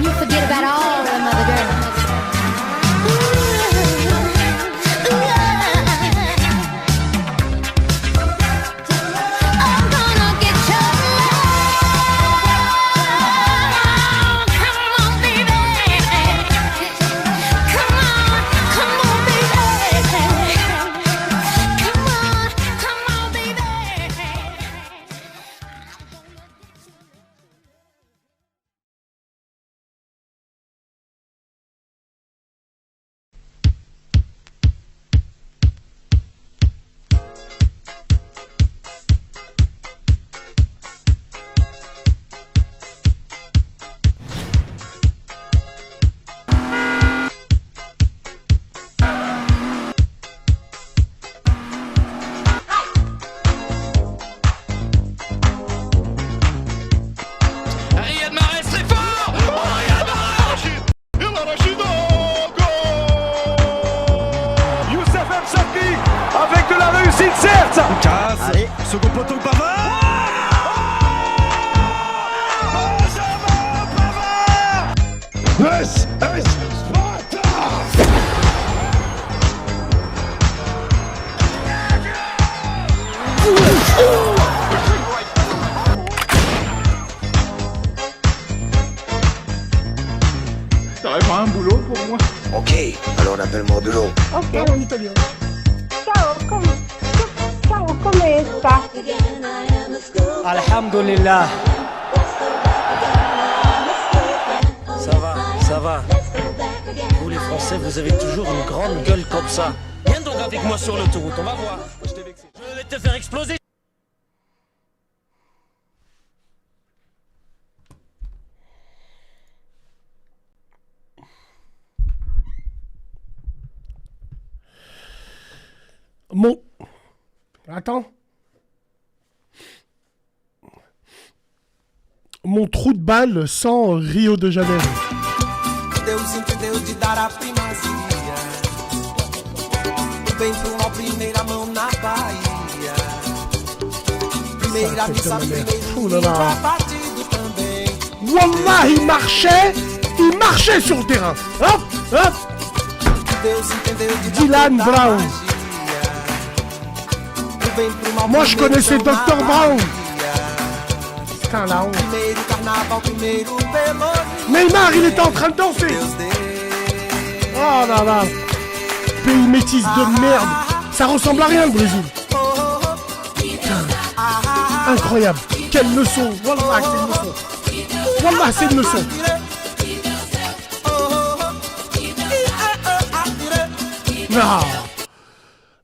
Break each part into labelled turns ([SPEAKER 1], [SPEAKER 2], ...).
[SPEAKER 1] you forget about all them other girls.
[SPEAKER 2] Second poteau Pavard. Benjamin Pavard. SS Sparta.
[SPEAKER 3] T'aurais pas un boulot pour moi?
[SPEAKER 4] Ok, alors appelle-moi de l'eau.
[SPEAKER 5] Ok, en italien. Ciao, come sta?
[SPEAKER 6] Alhamdulillah. Ça va. Vous les Français, vous avez toujours une grande gueule comme ça. Viens donc avec moi sur l'autoroute, on va voir. Je vais te faire exploser.
[SPEAKER 7] Mon... Attends. Mon trou de balle sans Rio de Janeiro.
[SPEAKER 8] Deus entendeu de dar a primazia. Vem pro uma primeira mão na Bahia. Primeira vista, primeiro livro abatido também.
[SPEAKER 7] Wallah, il marchait sur le terrain. Hop, hop.
[SPEAKER 8] Deus entendeu de
[SPEAKER 7] Dylan Brown. Moi je connaissais Dr Brown. Putain la honte. Neymar il était en train de danser. Oh là là. Pays métis de merde. Ça ressemble à rien le Brésil. Putain. Incroyable. Quelle leçon. Wallah c'est une leçon. Wallah c'est une leçon.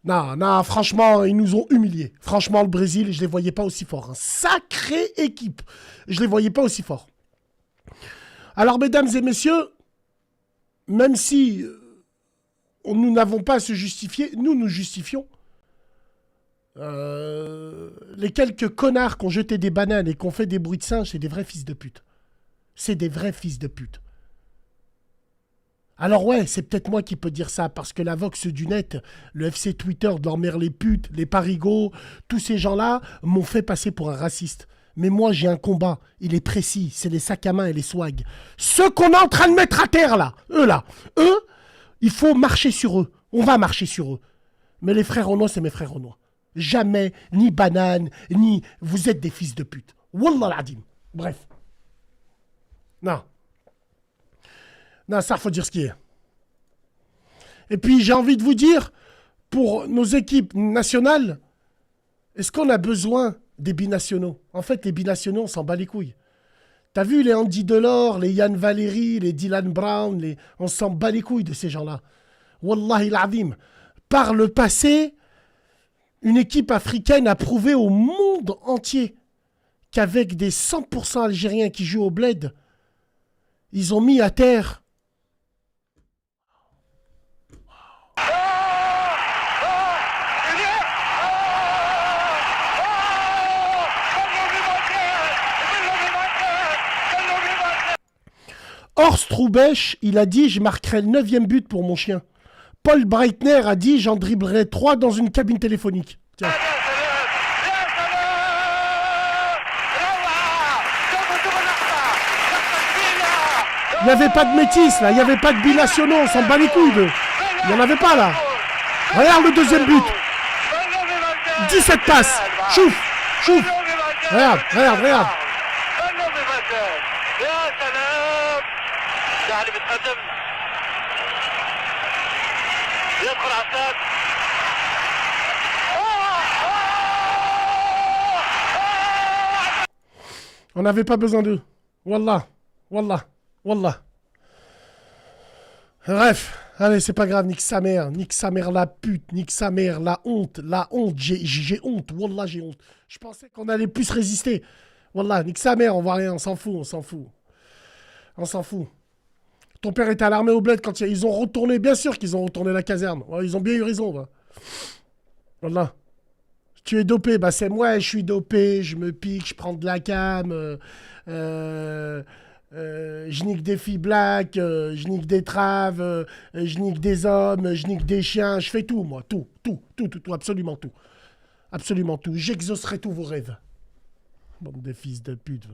[SPEAKER 7] Non, franchement, ils nous ont humiliés. Franchement, le Brésil, je les voyais pas aussi forts. Hein. Sacrée équipe. Je les voyais pas aussi forts. Alors, mesdames et messieurs, même si nous n'avons pas à se justifier, nous justifions. Les quelques connards qui ont jeté des bananes et qui ont fait des bruits de singe, c'est des vrais fils de pute. C'est des vrais fils de pute. Alors ouais, c'est peut-être moi qui peux dire ça, parce que la Vox du net, le FC Twitter de leur mère les putes, les parigots, tous ces gens-là m'ont fait passer pour un raciste. Mais moi j'ai un combat, il est précis, c'est les sacs à main et les swags. Ceux qu'on est en train de mettre à terre là, eux, il faut marcher sur eux, on va marcher sur eux. Mais les frères Renoir, c'est mes frères Renoir. Jamais, ni banane, ni vous êtes des fils de pute. Wallah l'adim. Bref. Non, ça, faut dire ce qui est. Et puis, j'ai envie de vous dire, pour nos équipes nationales, est-ce qu'on a besoin des binationaux? En fait, les binationaux, on s'en bat les couilles. T'as vu les Andy Delors, les Yann Valéry, les Dylan Brown, on s'en bat les couilles de ces gens-là. Wallahi l'azim. Par le passé, une équipe africaine a prouvé au monde entier qu'avec des 100% Algériens qui jouent au bled, ils ont mis à terre... Horst Roubesch, il a dit « Je marquerai le 9e but pour mon chien ». Paul Breitner a dit « J'en dribblerai 3 dans une cabine téléphonique ». Tiens. Il n'y avait pas de métis, là. Il n'y avait pas de binationaux. On s'en bat les couilles, de. Il n'y en avait pas, là. Regarde le deuxième but. 17 passes. Chouf. Chouf. Regarde, regarde, regarde. On n'avait pas besoin d'eux. Wallah. Wallah. Wallah. Bref. Allez, c'est pas grave. Nique sa mère la pute. Nique sa mère la honte. La honte. J'ai honte. Wallah, j'ai honte. Je pensais qu'on allait plus résister. Wallah, nique sa mère. On voit rien. On s'en fout. On s'en fout. On s'en fout. Ton père était à l'armée au bled quand ils ont retourné. Bien sûr qu'ils ont retourné la caserne. Ouais, ils ont bien eu raison. Va. Wallah. Tu es dopé, bah c'est moi, je suis dopé, je me pique, je prends de la cam, je nique des filles black, je nique des traves, je nique des hommes, je nique des chiens, je fais tout moi, tout, absolument tout. Absolument tout, j'exaucerai tous vos rêves. Bande de fils de pute.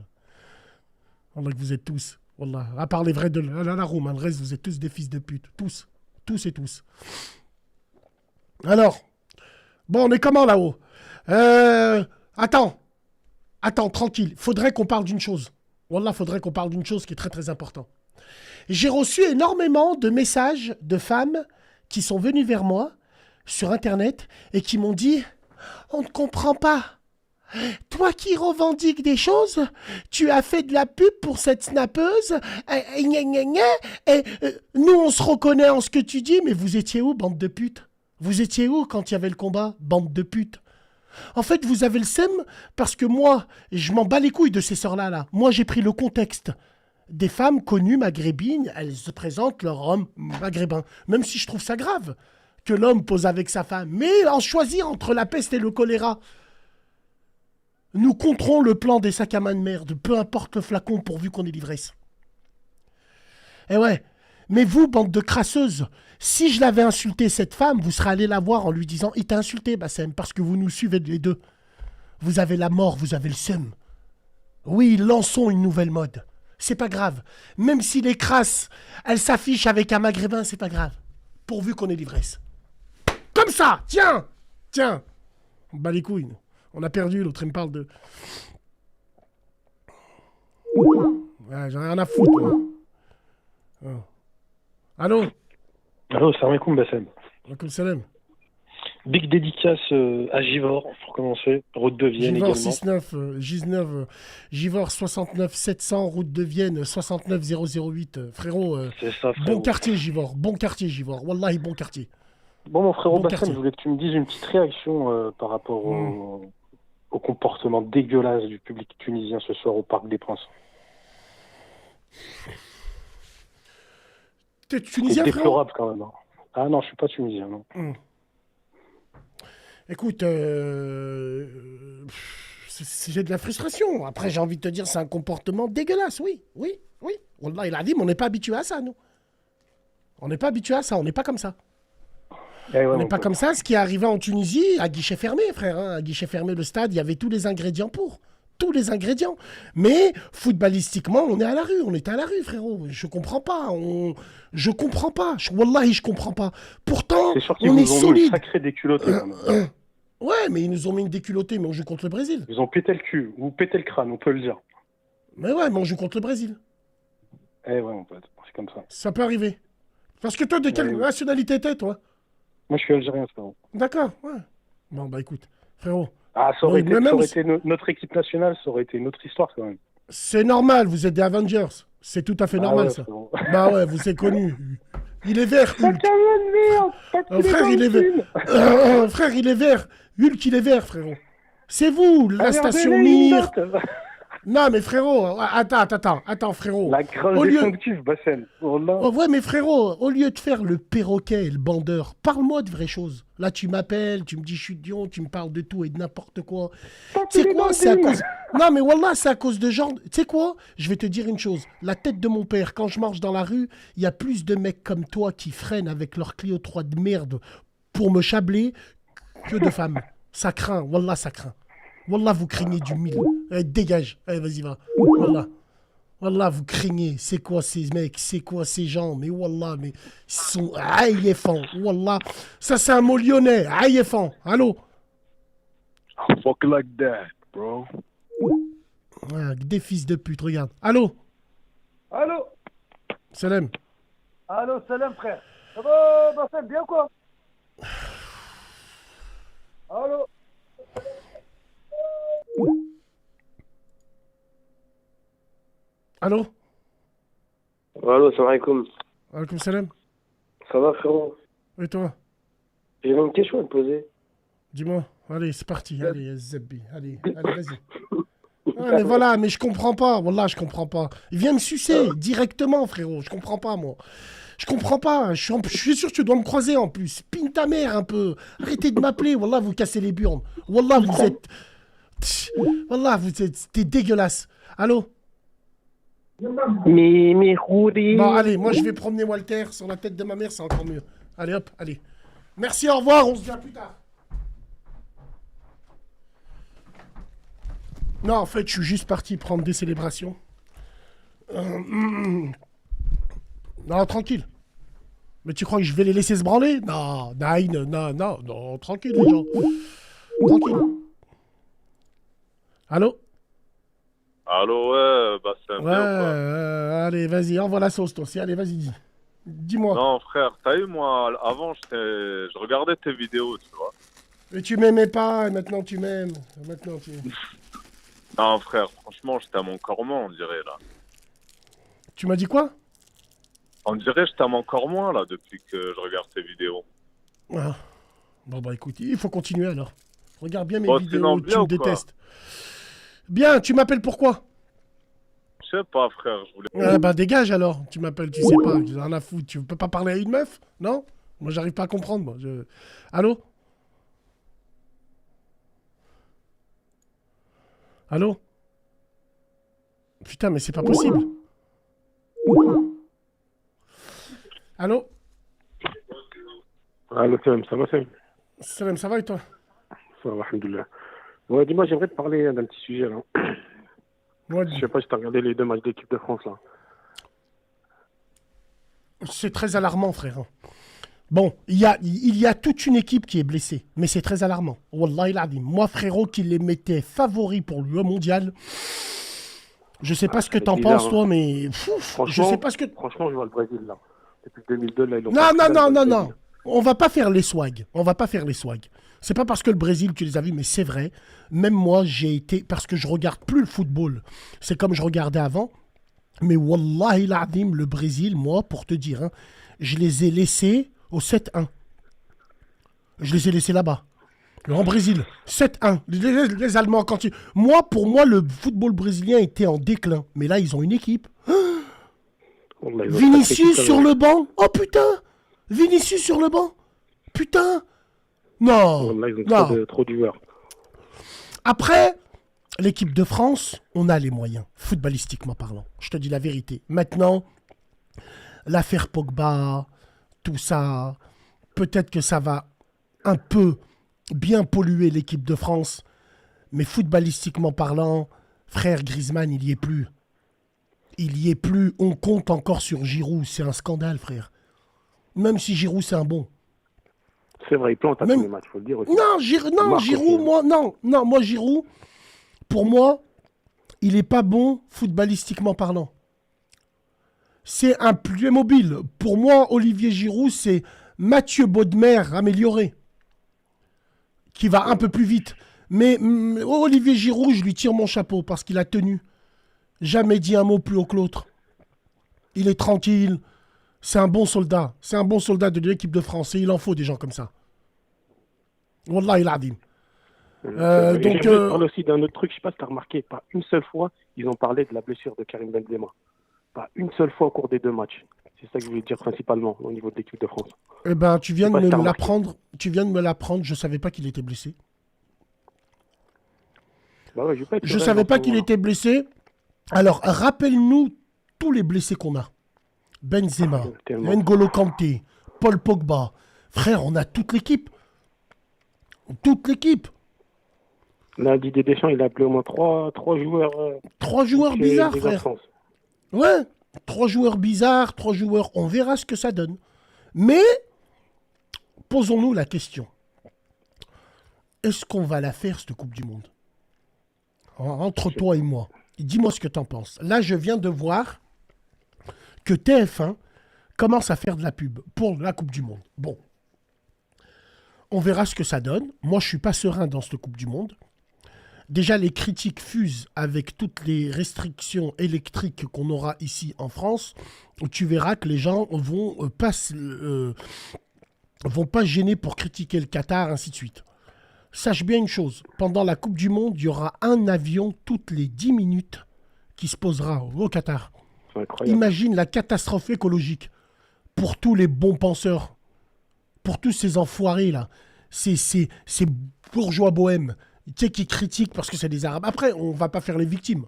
[SPEAKER 7] Wallah que vous êtes tous, wallah, à part les vrais de la room, hein, le reste vous êtes tous des fils de pute, tous et tous. Alors, bon on est comment là-haut? Attends, tranquille. Faudrait qu'on parle d'une chose. Wallah, faudrait qu'on parle d'une chose qui est très très important. J'ai reçu énormément de messages de femmes qui sont venues vers moi sur Internet et qui m'ont dit « On ne comprend pas. Toi qui revendiques des choses, tu as fait de la pub pour cette snappeuse, et nous on se reconnaît en ce que tu dis, mais vous étiez où, bande de putes? Vous étiez où quand il y avait le combat, bande de putes? En fait, vous avez le seum parce que moi, je m'en bats les couilles de ces sœurs-là. Là. Moi, j'ai pris le contexte des femmes connues maghrébines. Elles se présentent leur homme maghrébin. Même si je trouve ça grave que l'homme pose avec sa femme. Mais en choisir entre la peste et le choléra. Nous compterons le plan des sacs à main de merde. Peu importe le flacon pourvu qu'on ait l'ivresse. Eh ouais. Mais vous, bande de crasseuses, si je l'avais insulté cette femme, vous serez allé la voir en lui disant « Il t'a insulté, Bassem, parce que vous nous suivez les deux. Vous avez la mort, vous avez le seum. Oui, lançons une nouvelle mode. C'est pas grave. Même si les crasses, elles s'affichent avec un maghrébin, c'est pas grave. Pourvu qu'on ait l'ivresse. Comme ça, tiens. On bat les couilles, nous. On a perdu, l'autre, il me parle de... Ouais, j'en ai rien à foutre, moi. Oh. Allô,
[SPEAKER 9] salam alaikum Bassem.
[SPEAKER 7] Alaikum salam.
[SPEAKER 9] Big dédicace à Givor, pour commencer, route de Vienne
[SPEAKER 7] Givor
[SPEAKER 9] également.
[SPEAKER 7] 69, Givor 69 700, route de Vienne 69 008. Frérot,
[SPEAKER 9] c'est ça, frérot.
[SPEAKER 7] Bon quartier Givor, Wallahi bon quartier.
[SPEAKER 9] Bon mon frérot
[SPEAKER 7] Bon
[SPEAKER 9] Bassem,
[SPEAKER 7] quartier.
[SPEAKER 9] je voulais que tu me dises une petite réaction par rapport au comportement dégueulasse du public tunisien ce soir au Parc des Princes.
[SPEAKER 7] T'es tunisien,
[SPEAKER 9] c'est
[SPEAKER 7] frérot?
[SPEAKER 9] déplorable quand même. Ah non, je suis pas tunisien, non.
[SPEAKER 7] Écoute, c'est de la frustration. Après, j'ai envie de te dire, c'est un comportement dégueulasse, oui. Wallah, il a dit, mais on n'est pas habitué à ça, nous. On n'est pas habitué à ça, on n'est pas comme ça. On n'est pas comme ça. Ce qui est arrivé en Tunisie, à guichet fermé, frère. Hein. À guichet fermé, le stade, il y avait tous les ingrédients pour. Tous les ingrédients. Mais, footballistiquement, on est à la rue. On était à la rue, frérot. Je comprends pas. Je comprends pas. Wallahi, je comprends pas. Pourtant,
[SPEAKER 9] c'est sûr qu'ils
[SPEAKER 7] on est
[SPEAKER 9] nous ont mis
[SPEAKER 7] solide.
[SPEAKER 9] une sacrée déculottée.
[SPEAKER 7] Ouais, mais ils nous ont mis une déculottée, mais on joue contre le Brésil.
[SPEAKER 9] Ils ont pété le cul, ou pété le crâne, on peut le dire.
[SPEAKER 7] Mais ouais, mais on joue contre le Brésil.
[SPEAKER 9] Ouais, mon pote, c'est comme ça.
[SPEAKER 7] Ça peut arriver. Parce que toi, de quelle nationalité t'es, toi?
[SPEAKER 9] Moi, je suis algérien, frérot.
[SPEAKER 7] D'accord, ouais. Bon, bah écoute, frérot.
[SPEAKER 9] Ah, ça aurait été
[SPEAKER 7] même...
[SPEAKER 9] notre équipe nationale, ça aurait été une autre histoire, quand même.
[SPEAKER 7] C'est normal, vous êtes des Avengers. C'est tout à fait normal,
[SPEAKER 9] ouais,
[SPEAKER 7] ça.
[SPEAKER 9] frérot.
[SPEAKER 7] Bah ouais, vous êtes connu. Il est vert, Hulk. Frère, il est vert. Frère, il est vert. Hulk, il est vert, frérot. C'est vous, la station Mir. Non, mais frérot, attends, frérot.
[SPEAKER 9] La grâce définitive, Bassem.
[SPEAKER 7] Oh, ouais, mais frérot, au lieu de faire le perroquet et le bandeur, parle-moi de vraies choses. Là, tu m'appelles, tu me dis je suis de Lyon, tu me parles de tout et de n'importe quoi. Tu sais quoi, c'est à cause... Non, mais wallah, c'est à cause de genre... Tu sais quoi, je vais te dire une chose. La tête de mon père, quand je marche dans la rue, il y a plus de mecs comme toi qui freinent avec leur Clio 3 de merde pour me chabler que de femmes. Ça craint, wallah, ça craint. Wallah, vous craignez du mille. Allez, dégage. Allez, vas-y, va. Wallah, vous craignez. C'est quoi ces mecs? C'est quoi ces gens? Mais Wallah, mais ils sont aïeffants. Wallah. Ça, c'est un mot lyonnais. Aïeffants. Allô?
[SPEAKER 3] Fuck like that, bro.
[SPEAKER 7] Ah, des fils de pute, regarde. Allô?
[SPEAKER 5] Allô?
[SPEAKER 7] Salam.
[SPEAKER 5] Allô, salam, frère. Ça va, Bassem, bien quoi? Allô?
[SPEAKER 7] Allô?
[SPEAKER 9] Allô, salam alaikum.
[SPEAKER 7] Alaikum salam.
[SPEAKER 9] Ça va, frérot?
[SPEAKER 7] Et toi?
[SPEAKER 9] J'ai une question à te poser.
[SPEAKER 7] Dis-moi. Allez, c'est parti. Allez, Zabbi. Allez, vas-y. Ah, mais voilà, mais je comprends pas. Wallah, je comprends pas. Il vient me sucer directement, frérot. Je comprends pas, moi. Je comprends pas. Je suis sûr que tu dois me croiser en plus. Pine ta mère un peu. Arrêtez de m'appeler. Wallah, vous cassez les burnes. Wallah, vous êtes. Wallah, vous êtes. T'es dégueulasse. Allô?
[SPEAKER 9] Mimi Khoudi.
[SPEAKER 7] Bon, allez, moi je vais promener Walter sur la tête de ma mère, c'est encore mieux. Allez, hop, allez. Merci, au revoir, on se dit à plus tard. Non, en fait, je suis juste parti prendre des célébrations. Non, tranquille. Mais tu crois que je vais les laisser se branler? Non, non, tranquille, les gens. Tranquille. Allô?
[SPEAKER 3] Allô, ouais, bah c'est un
[SPEAKER 7] Ouais, allez, vas-y, envoie la sauce, toi aussi. Allez, vas-y, dis-moi.
[SPEAKER 3] Non, frère, t'as eu, moi, avant, je regardais tes vidéos, tu vois.
[SPEAKER 7] Mais tu m'aimais pas, et maintenant tu m'aimes. Maintenant tu...
[SPEAKER 3] Non, frère, franchement, je t'aime encore moins, on dirait, là.
[SPEAKER 7] Tu m'as dit quoi?
[SPEAKER 3] On dirait que je t'aime encore moins, là, depuis que je regarde tes vidéos.
[SPEAKER 7] Ah. Bon, bah écoute, il faut continuer, alors. Regarde bien mes
[SPEAKER 3] Bon,
[SPEAKER 7] vidéos,
[SPEAKER 3] sinon,
[SPEAKER 7] tu
[SPEAKER 3] bien
[SPEAKER 7] me
[SPEAKER 3] ou quoi?
[SPEAKER 7] détestes. Bien, tu m'appelles pourquoi?
[SPEAKER 3] Je sais pas, frère, je voulais...
[SPEAKER 7] Ah bah dégage alors, tu m'appelles, tu sais pas, j'ai rien à foutre. Tu peux pas parler à une meuf? Non? Moi j'arrive pas à comprendre, moi. Allô? Allô? Putain, mais c'est pas possible. Allô?
[SPEAKER 9] Allô, Sam, ça va, Sam?
[SPEAKER 7] Salam, ça va et toi?
[SPEAKER 9] Ça va, alhamdoulilah. Ouais, dis-moi, j'aimerais te parler d'un petit sujet, là.
[SPEAKER 7] Ouais,
[SPEAKER 9] Je sais pas si t'as regardé les 2 matchs d'équipe de France, là.
[SPEAKER 7] c'est très alarmant, frère. Bon, il y a toute une équipe qui est blessée, mais c'est très alarmant. Wallahi l'azim. Moi, frérot, qui les mettait favoris pour le mondial, je sais pas ce que t'en
[SPEAKER 9] bizarre,
[SPEAKER 7] penses, toi, mais je sais pas ce que...
[SPEAKER 9] Franchement, je vois le Brésil, là. Depuis 2002, là, ils ont...
[SPEAKER 7] Non. On va pas faire les swags. C'est pas parce que le Brésil, tu les as vus, mais c'est vrai. Même moi, j'ai été... Parce que je regarde plus le football. C'est comme je regardais avant. Mais wallahi l'azim, le Brésil, moi, pour te dire, hein, je les ai laissés au 7-1. Je les ai laissés là-bas. En Brésil, 7-1. Les Allemands, quand ils... Moi, pour moi, le football brésilien était en déclin. Mais là, ils ont une équipe. Vinicius sur le banc. Oh putain! Vinicius sur le banc. Putain! Non!
[SPEAKER 9] Ils ont trop de joueurs.
[SPEAKER 7] Après, l'équipe de France, on a les moyens, footballistiquement parlant. Je te dis la vérité. Maintenant, l'affaire Pogba, tout ça, peut-être que ça va un peu bien polluer l'équipe de France. Mais footballistiquement parlant, frère Griezmann, il y est plus. Il y est plus. On compte encore sur Giroud. C'est un scandale, frère. Même si Giroud, c'est un bon.
[SPEAKER 9] C'est vrai, il plante à tous les matchs, faut le dire aussi.
[SPEAKER 7] Non, Giroud, moi, moi, Giroud, pour moi, il est pas bon footballistiquement parlant. C'est un Playmobil. Pour moi, Olivier Giroud, c'est Mathieu Bodmer amélioré. Qui va un peu plus vite. Mais Olivier Giroud, je lui tire mon chapeau parce qu'il a tenu. Jamais dit un mot plus haut que l'autre. Il est tranquille. C'est un bon soldat. C'est un bon soldat de l'équipe de France. Et il en faut des gens comme ça. Wallah, il a dit.
[SPEAKER 9] Donc, je parle aussi d'un autre truc. Je sais pas si tu as remarqué. Pas une seule fois, ils ont parlé de la blessure de Karim Benzema. Pas une seule fois au cours des 2 matchs. C'est ça que je voulais dire principalement au niveau de l'équipe de France.
[SPEAKER 7] Eh ben, tu viens de me l'apprendre. Tu viens de me l'apprendre. Je savais pas qu'il était blessé.
[SPEAKER 9] Bah ouais,
[SPEAKER 7] je savais pas qu'il était blessé. Alors, rappelle-nous tous les blessés qu'on a. Benzema, N'Golo Kanté, Paul Pogba. Frère, on a toute l'équipe. Toute l'équipe.
[SPEAKER 9] Là, Didier Deschamps, il a appelé au moins 3 joueurs.
[SPEAKER 7] 3 joueurs bizarres, frère. Ouais, 3 joueurs bizarres, 3 joueurs, on verra ce que ça donne. Mais, posons-nous la question. Est-ce qu'on va la faire, cette Coupe du Monde? Entre toi et moi. Dis-moi ce que t'en penses. Là, je viens de voir que TF1 commence à faire de la pub pour la Coupe du Monde. Bon. On verra ce que ça donne. Moi, je suis pas serein dans cette Coupe du Monde. Déjà, les critiques fusent avec toutes les restrictions électriques qu'on aura ici en France. Tu verras que les gens vont pas se gêner pour critiquer le Qatar, ainsi de suite. Sache bien une chose, pendant la Coupe du Monde, il y aura un avion toutes les 10 minutes qui se posera au Qatar. Imagine la catastrophe écologique pour tous les bons penseurs, pour tous ces enfoirés là, ces bourgeois bohèmes, tu sais, qui critiquent parce que c'est des Arabes. Après, on va pas faire les victimes.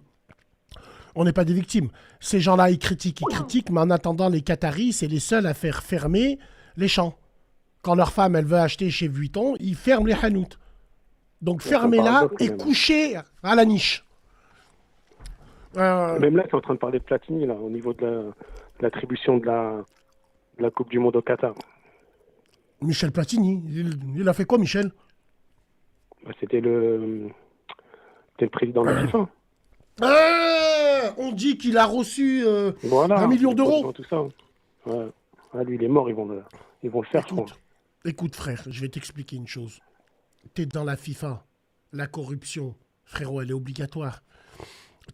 [SPEAKER 7] On n'est pas des victimes. Ces gens-là, ils critiquent, mais en attendant, les Qataris, c'est les seuls à faire fermer les champs. Quand leur femme, elle veut acheter chez Vuitton, ils ferment les hanout. Donc fermez-la et couchez à la niche.
[SPEAKER 9] Même là, tu es en train de parler de Platini, là, au niveau de l'attribution de la Coupe du Monde au Qatar.
[SPEAKER 7] Michel Platini, il a fait quoi, Michel?
[SPEAKER 9] C'était le président de la FIFA.
[SPEAKER 7] On dit qu'il a reçu 1 million d'euros.
[SPEAKER 9] Tout ça. Ouais. Lui, il est mort, ils vont le faire, je crois.
[SPEAKER 7] Écoute, frère, je vais t'expliquer une chose. T'es dans la FIFA. La corruption, frérot, elle est obligatoire.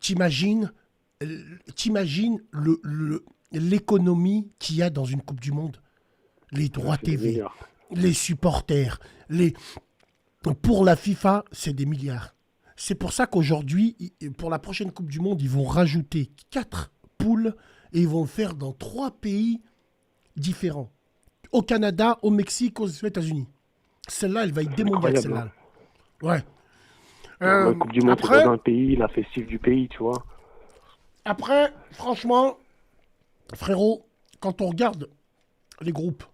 [SPEAKER 7] T'imagines l'économie qu'il y a dans une Coupe du Monde? Les droits TV, les supporters, pour la FIFA, c'est des milliards. C'est pour ça qu'aujourd'hui, pour la prochaine Coupe du Monde, ils vont rajouter 4 poules et ils vont le faire dans 3 pays différents. Au Canada, au Mexique, aux États-Unis. Celle-là, elle va être démoniaque, celle-là. Ouais.
[SPEAKER 9] La Coupe du Monde, c'est dans un pays, la festive du pays, tu vois.
[SPEAKER 7] Après, franchement, frérot, quand on regarde les groupes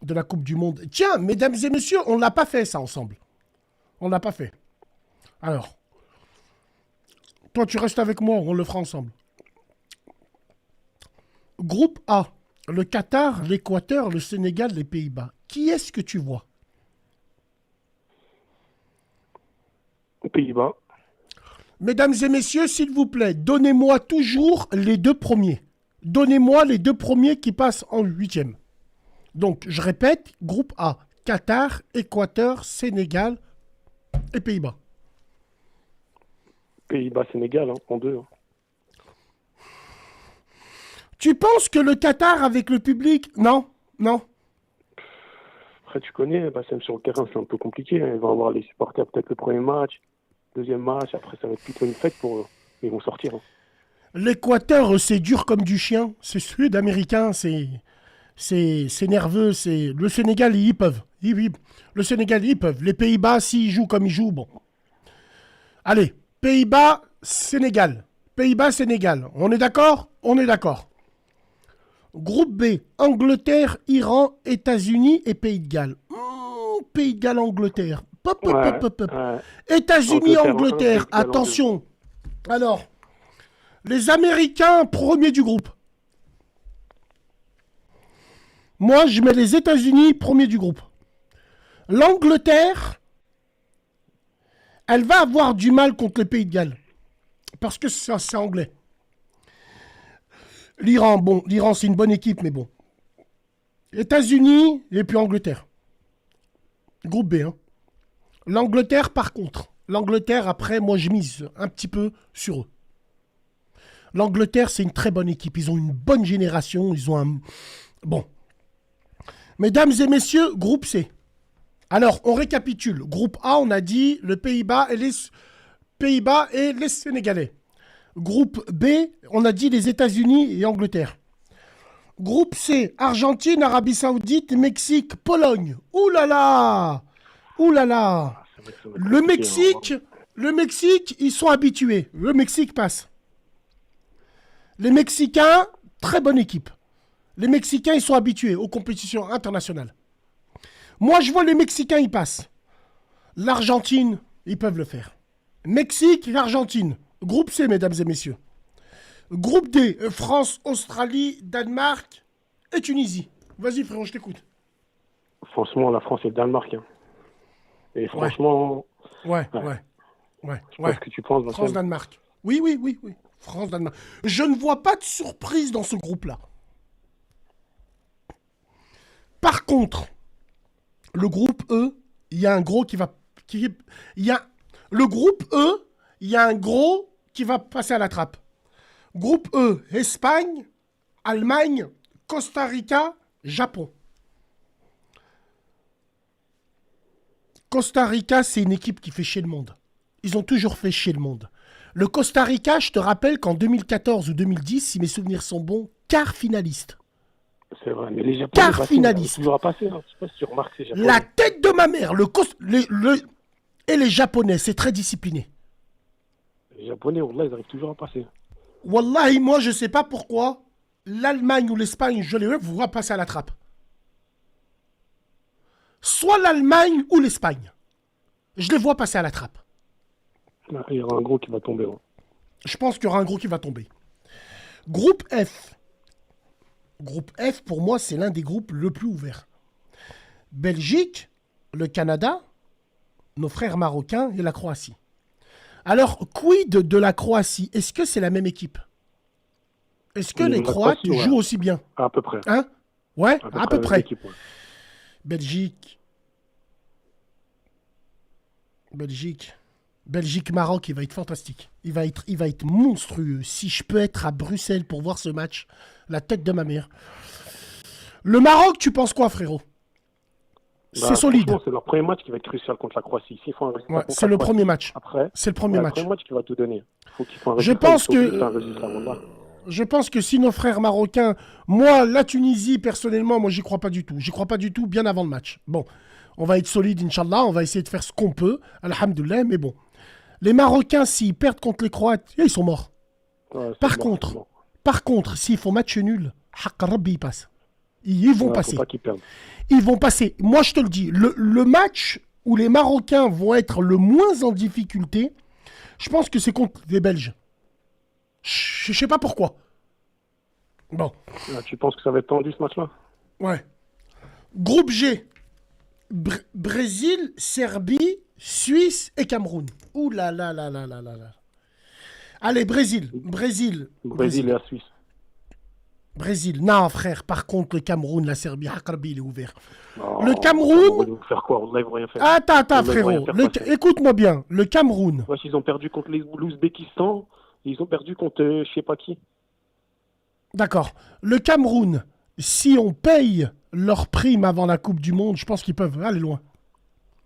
[SPEAKER 7] de la Coupe du Monde... Tiens, mesdames et messieurs, on ne l'a pas fait, ça, ensemble. On ne l'a pas fait. Alors, toi, tu restes avec moi, on le fera ensemble. Groupe A, le Qatar, l'Équateur, le Sénégal, les Pays-Bas. Qui est-ce que tu vois?
[SPEAKER 9] Pays-Bas.
[SPEAKER 7] Mesdames et messieurs, s'il vous plaît, donnez-moi toujours les 2 premiers. Donnez-moi les 2 premiers qui passent en 8e. Donc, je répète, groupe A, Qatar, Équateur, Sénégal et Pays-Bas.
[SPEAKER 9] Pays-Bas, Sénégal, en 2.
[SPEAKER 7] Tu penses que le Qatar avec le public... Non.
[SPEAKER 9] Après, tu connais, Bassem, sur le terrain, c'est un peu compliqué. Ils vont avoir les supporters peut-être le premier match, deuxième match, après ça va être plutôt une fête pour eux. Ils vont sortir.
[SPEAKER 7] L'Équateur, c'est dur comme du chien. C'est sud-américain, c'est nerveux. Le Sénégal, ils peuvent. Le Sénégal, ils peuvent. Les Pays-Bas, s'ils jouent comme ils jouent, bon. Allez, Pays-Bas, Sénégal. Pays-Bas, Sénégal. On est d'accord? On est d'accord. Groupe B, Angleterre, Iran, États-Unis et Pays de Galles. Pays de Galles, Angleterre. États-Unis, Angleterre. Attention. Alors, les Américains, premiers du groupe. Moi, je mets les États-Unis, premiers du groupe. L'Angleterre, elle va avoir du mal contre le Pays de Galles. Parce que c'est anglais. L'Iran, bon, l'Iran c'est une bonne équipe, mais bon. États-Unis et puis Angleterre. Groupe B, hein. L'Angleterre, par contre. L'Angleterre, après, moi, je mise un petit peu sur eux. L'Angleterre, c'est une très bonne équipe. Ils ont une bonne génération. Ils ont un... Bon. Mesdames et messieurs, groupe C. Alors, on récapitule. Groupe A, on a dit le Pays-Bas et les Sénégalais. Groupe B, on a dit les États-Unis et Angleterre. Groupe C, Argentine, Arabie Saoudite, Mexique, Pologne. Ouh là là! Ouh là là! Le Mexique, ils sont habitués. Le Mexique passe. Les Mexicains, très bonne équipe. Les Mexicains, ils sont habitués aux compétitions internationales. Moi, je vois les Mexicains, ils passent. L'Argentine, ils peuvent le faire. Mexique, l'Argentine. Groupe C, mesdames et messieurs. Groupe D, France, Australie, Danemark et Tunisie. Vas-y frérot, je t'écoute.
[SPEAKER 9] Franchement, la France et le Danemark. Hein. Et franchement...
[SPEAKER 7] Ouais.
[SPEAKER 9] Qu'est-ce que tu penses, Vincent?
[SPEAKER 7] France-Danemark. Oui. France-Danemark. Je ne vois pas de surprise dans ce groupe-là. Par contre, le groupe E, il y a un gros qui va... Le groupe E, il y a un gros qui va passer à la trappe. Groupe E, Espagne, Allemagne, Costa Rica, Japon. Costa Rica, c'est une équipe qui fait chier le monde. Ils ont toujours fait chier le monde. Le Costa Rica, je te rappelle qu'en 2014 ou 2010, si mes souvenirs sont bons, quart finaliste.
[SPEAKER 9] C'est vrai, mais les Japonais...
[SPEAKER 7] Quart finaliste.
[SPEAKER 9] Toujours à passer, hein. Je sais pas si tu remarques ces Japonais.
[SPEAKER 7] La tête de ma mère, et les Japonais, c'est très discipliné.
[SPEAKER 9] Les Japonais, Wallah, ils arrivent toujours à passer.
[SPEAKER 7] Wallahi, moi, je sais pas pourquoi l'Allemagne ou l'Espagne, je les vois passer à la trappe. Soit l'Allemagne ou l'Espagne. Je les vois passer à la trappe.
[SPEAKER 9] Il y aura un gros qui va tomber. Hein.
[SPEAKER 7] Je pense qu'il y aura un gros qui va tomber. Groupe F. Groupe F, pour moi, c'est l'un des groupes le plus ouverts. Belgique, le Canada, nos frères marocains et la Croatie. Alors, quid de la Croatie? Est-ce que c'est la même équipe? Est-ce que les Croates jouent aussi bien?
[SPEAKER 9] À peu près.
[SPEAKER 7] Hein? Ouais, à peu près.
[SPEAKER 9] Équipe, ouais.
[SPEAKER 7] Belgique-Maroc, il va être fantastique. Il va être monstrueux. Si je peux être à Bruxelles pour voir ce match, la tête de ma mère. Le Maroc, tu penses quoi, frérot? C'est solide.
[SPEAKER 9] C'est leur premier match qui va être crucial contre la Croatie.
[SPEAKER 7] C'est le premier match.
[SPEAKER 9] Après,
[SPEAKER 7] c'est le premier match.
[SPEAKER 9] C'est le premier match qui va tout donner. Faut qu'ils font un
[SPEAKER 7] Je pense que si nos frères marocains... Moi, la Tunisie, personnellement, moi, j'y crois pas du tout. J'y crois pas du tout bien avant le match. Bon, on va être solide, Inch'Allah. On va essayer de faire ce qu'on peut. Alhamdoulilah, mais bon. Les Marocains, s'ils perdent contre les Croates, ils sont morts. Ouais, par contre, s'ils font match nul, ils passent. Ils vont passer. Ils vont passer. Moi, je te le dis, le match où les Marocains vont être le moins en difficulté, je pense que c'est contre les Belges. Je sais pas pourquoi. Bon.
[SPEAKER 9] Là, tu penses que ça va être tendu ce match-là?
[SPEAKER 7] Ouais. Groupe G. Brésil, Serbie, Suisse et Cameroun. Ouh là là là là là là là. Allez, Brésil et
[SPEAKER 9] la Suisse.
[SPEAKER 7] Brésil. Non, frère. Par contre, le Cameroun, la Serbie, Hakarbi, il est ouvert.
[SPEAKER 9] Oh,
[SPEAKER 7] le Cameroun...
[SPEAKER 9] Ils vont faire quoi? Ils vont rien faire.
[SPEAKER 7] Attends, frérot. Écoute-moi bien. Le Cameroun...
[SPEAKER 9] Ouais, ils ont perdu contre l'Ouzbékistan. Ils ont perdu contre je sais pas qui.
[SPEAKER 7] D'accord. Le Cameroun, si on paye leur prime avant la Coupe du Monde, je pense qu'ils peuvent aller loin.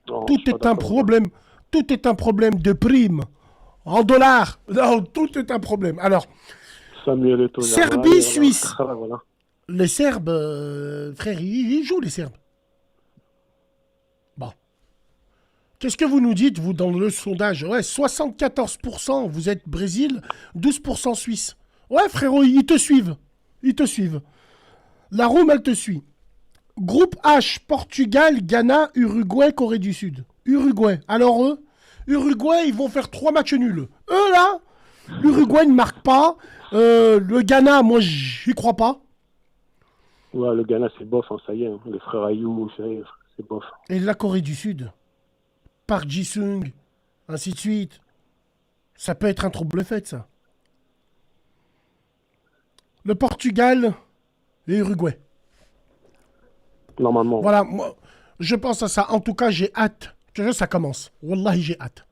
[SPEAKER 9] Non,
[SPEAKER 7] tout est un problème. Tout est un problème de prime. En dollars. Non, tout est un problème. Alors... Serbie, Suisse.
[SPEAKER 9] Voilà.
[SPEAKER 7] Les Serbes, frère, ils jouent les Serbes. Bon. Qu'est-ce que vous nous dites, vous, dans le sondage? Ouais, 74%, vous êtes Brésil, 12% Suisse. Ouais, frérot, ils te suivent. Ils te suivent. La Rome, elle te suit. Groupe H, Portugal, Ghana, Uruguay, Corée du Sud. Uruguay. Alors eux, Uruguay, ils vont faire 3 matchs nuls. Eux, là, l'Uruguay ne marque pas. Le Ghana, moi, j'y crois pas.
[SPEAKER 9] Ouais, le Ghana, c'est bof, hein, ça y est. Hein. Les frères Ayou, c'est bof.
[SPEAKER 7] Et la Corée du Sud, Park Ji-sung, ainsi de suite. Ça peut être un trouble fait, ça. Le Portugal et Uruguay.
[SPEAKER 9] Normalement.
[SPEAKER 7] Voilà, moi, je pense à ça. En tout cas, j'ai hâte que ça commence. Wallahi, j'ai hâte.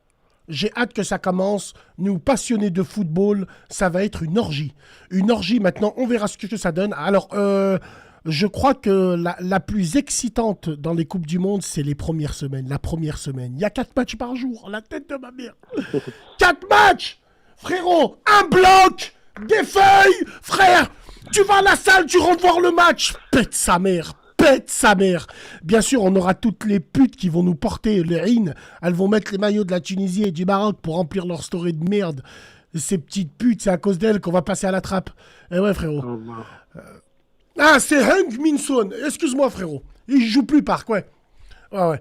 [SPEAKER 7] J'ai hâte que ça commence. Nous, passionnés de football, ça va être une orgie. Une orgie, maintenant, on verra ce que ça donne. Alors, je crois que la plus excitante dans les Coupes du Monde, c'est les premières semaines. La première semaine. Il y a 4 matchs par jour. La tête de ma mère. 4 matchs! Frérot, un bloc, des feuilles. Frère, tu vas à la salle, tu rentres voir le match. Pète sa mère. Pète sa mère. Bien sûr, on aura toutes les putes qui vont nous porter les rines. Elles vont mettre les maillots de la Tunisie et du Maroc pour remplir leur story de merde. Ces petites putes, c'est à cause d'elles qu'on va passer à la trappe. Eh ouais, frérot. Ah, c'est Hung Min-son. Excuse-moi, frérot. Il joue plus Park, ouais. Ouais.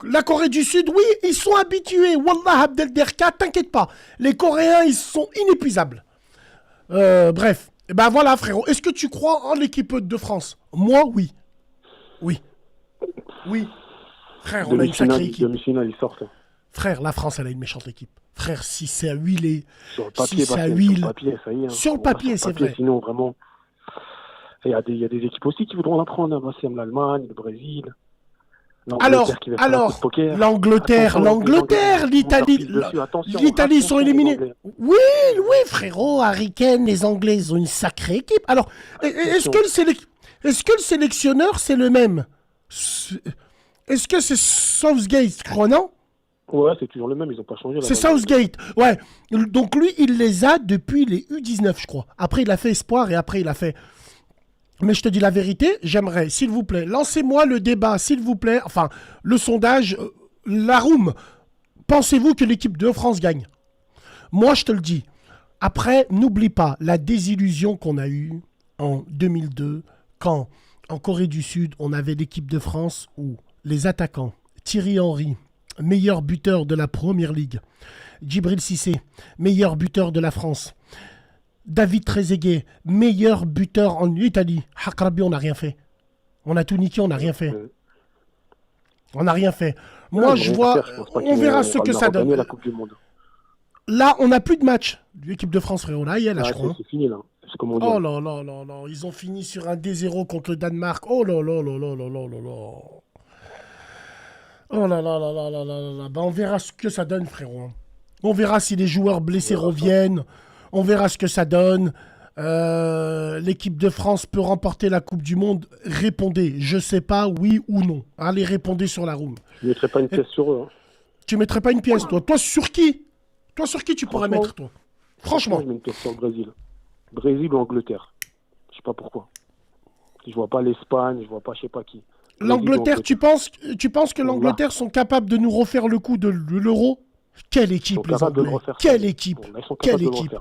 [SPEAKER 7] La Corée du Sud, oui, ils sont habitués. Wallah, Abdelderka, t'inquiète pas. Les Coréens, ils sont inépuisables. Bref. Et ben voilà, frérot. Est-ce que tu crois en l'équipe de France? Moi, oui. Oui. Oui. Frère, on a une sacrée équipe.
[SPEAKER 9] Demi-finale, ils sortent.
[SPEAKER 7] Frère, la France, elle a une méchante équipe. Frère, si c'est à huiler,
[SPEAKER 9] Sur le papier,
[SPEAKER 7] si c'est à
[SPEAKER 9] sur
[SPEAKER 7] huile.
[SPEAKER 9] le papier, ça y est. Hein.
[SPEAKER 7] Sur le papier, c'est vrai.
[SPEAKER 9] Sinon, vraiment. Il y a des équipes aussi qui voudront la prendre. Hein. Voici l'Allemagne, le Brésil.
[SPEAKER 7] Alors, l'Angleterre, l'Italie, l'Italie sont éliminés. Oui, frérot, Harry Kane, les Anglais, ils ont une sacrée équipe. Alors, est-ce que le sélectionneur, c'est le même? Est-ce que c'est Southgate, je crois, non?
[SPEAKER 9] Ouais, c'est toujours le même, ils n'ont pas changé.
[SPEAKER 7] C'est Southgate, ouais. Donc lui, il les a depuis les U19, je crois. Après, il a fait Espoir et après, il a fait... Mais je te dis la vérité, j'aimerais, s'il vous plaît, lancez-moi le débat, s'il vous plaît, enfin, le sondage, la room. Pensez-vous que l'équipe de France gagne? Moi, je te le dis. Après, n'oublie pas la désillusion qu'on a eue en 2002, quand, en Corée du Sud, on avait l'équipe de France où les attaquants, Thierry Henry, meilleur buteur de la Première Ligue, Djibril Cissé, meilleur buteur de la France, David Trezeguet, meilleur buteur en Italie. Hakrabi, on n'a rien fait. On a tout niqué, on n'a rien fait. On n'a rien fait. Moi, je vois... On verra ce que ça donne. Là, on n'a plus de match. L'équipe de France, frérot. Là, il y a là, je crois.
[SPEAKER 9] C'est fini, là.
[SPEAKER 7] Oh là là là là. Ils ont fini sur un D0 contre le Danemark. Oh là là là là là là là là. Oh là là là là là là là. Ben, on verra ce que ça donne, frérot. On verra si les joueurs blessés reviennent. On verra ce que ça donne. L'équipe de France peut remporter la Coupe du Monde. Répondez. Je sais pas, oui ou non. Allez, répondez sur la room.
[SPEAKER 9] Je ne mettrai pas une pièce sur eux. Hein.
[SPEAKER 7] Tu mettrais pas une pièce, toi? Toi, sur qui? Toi, sur qui tu pourrais mettre, toi? Franchement.
[SPEAKER 9] Je mets une pièce sur le Brésil. Brésil ou Angleterre. Je sais pas pourquoi. Je vois pas l'Espagne, je vois pas je sais pas qui.
[SPEAKER 7] L'Angleterre, tu penses que l'Angleterre sont capables de nous refaire le coup de l'Euro? Quelle équipe, les Anglais? Quelle équipe? Quelle équipe?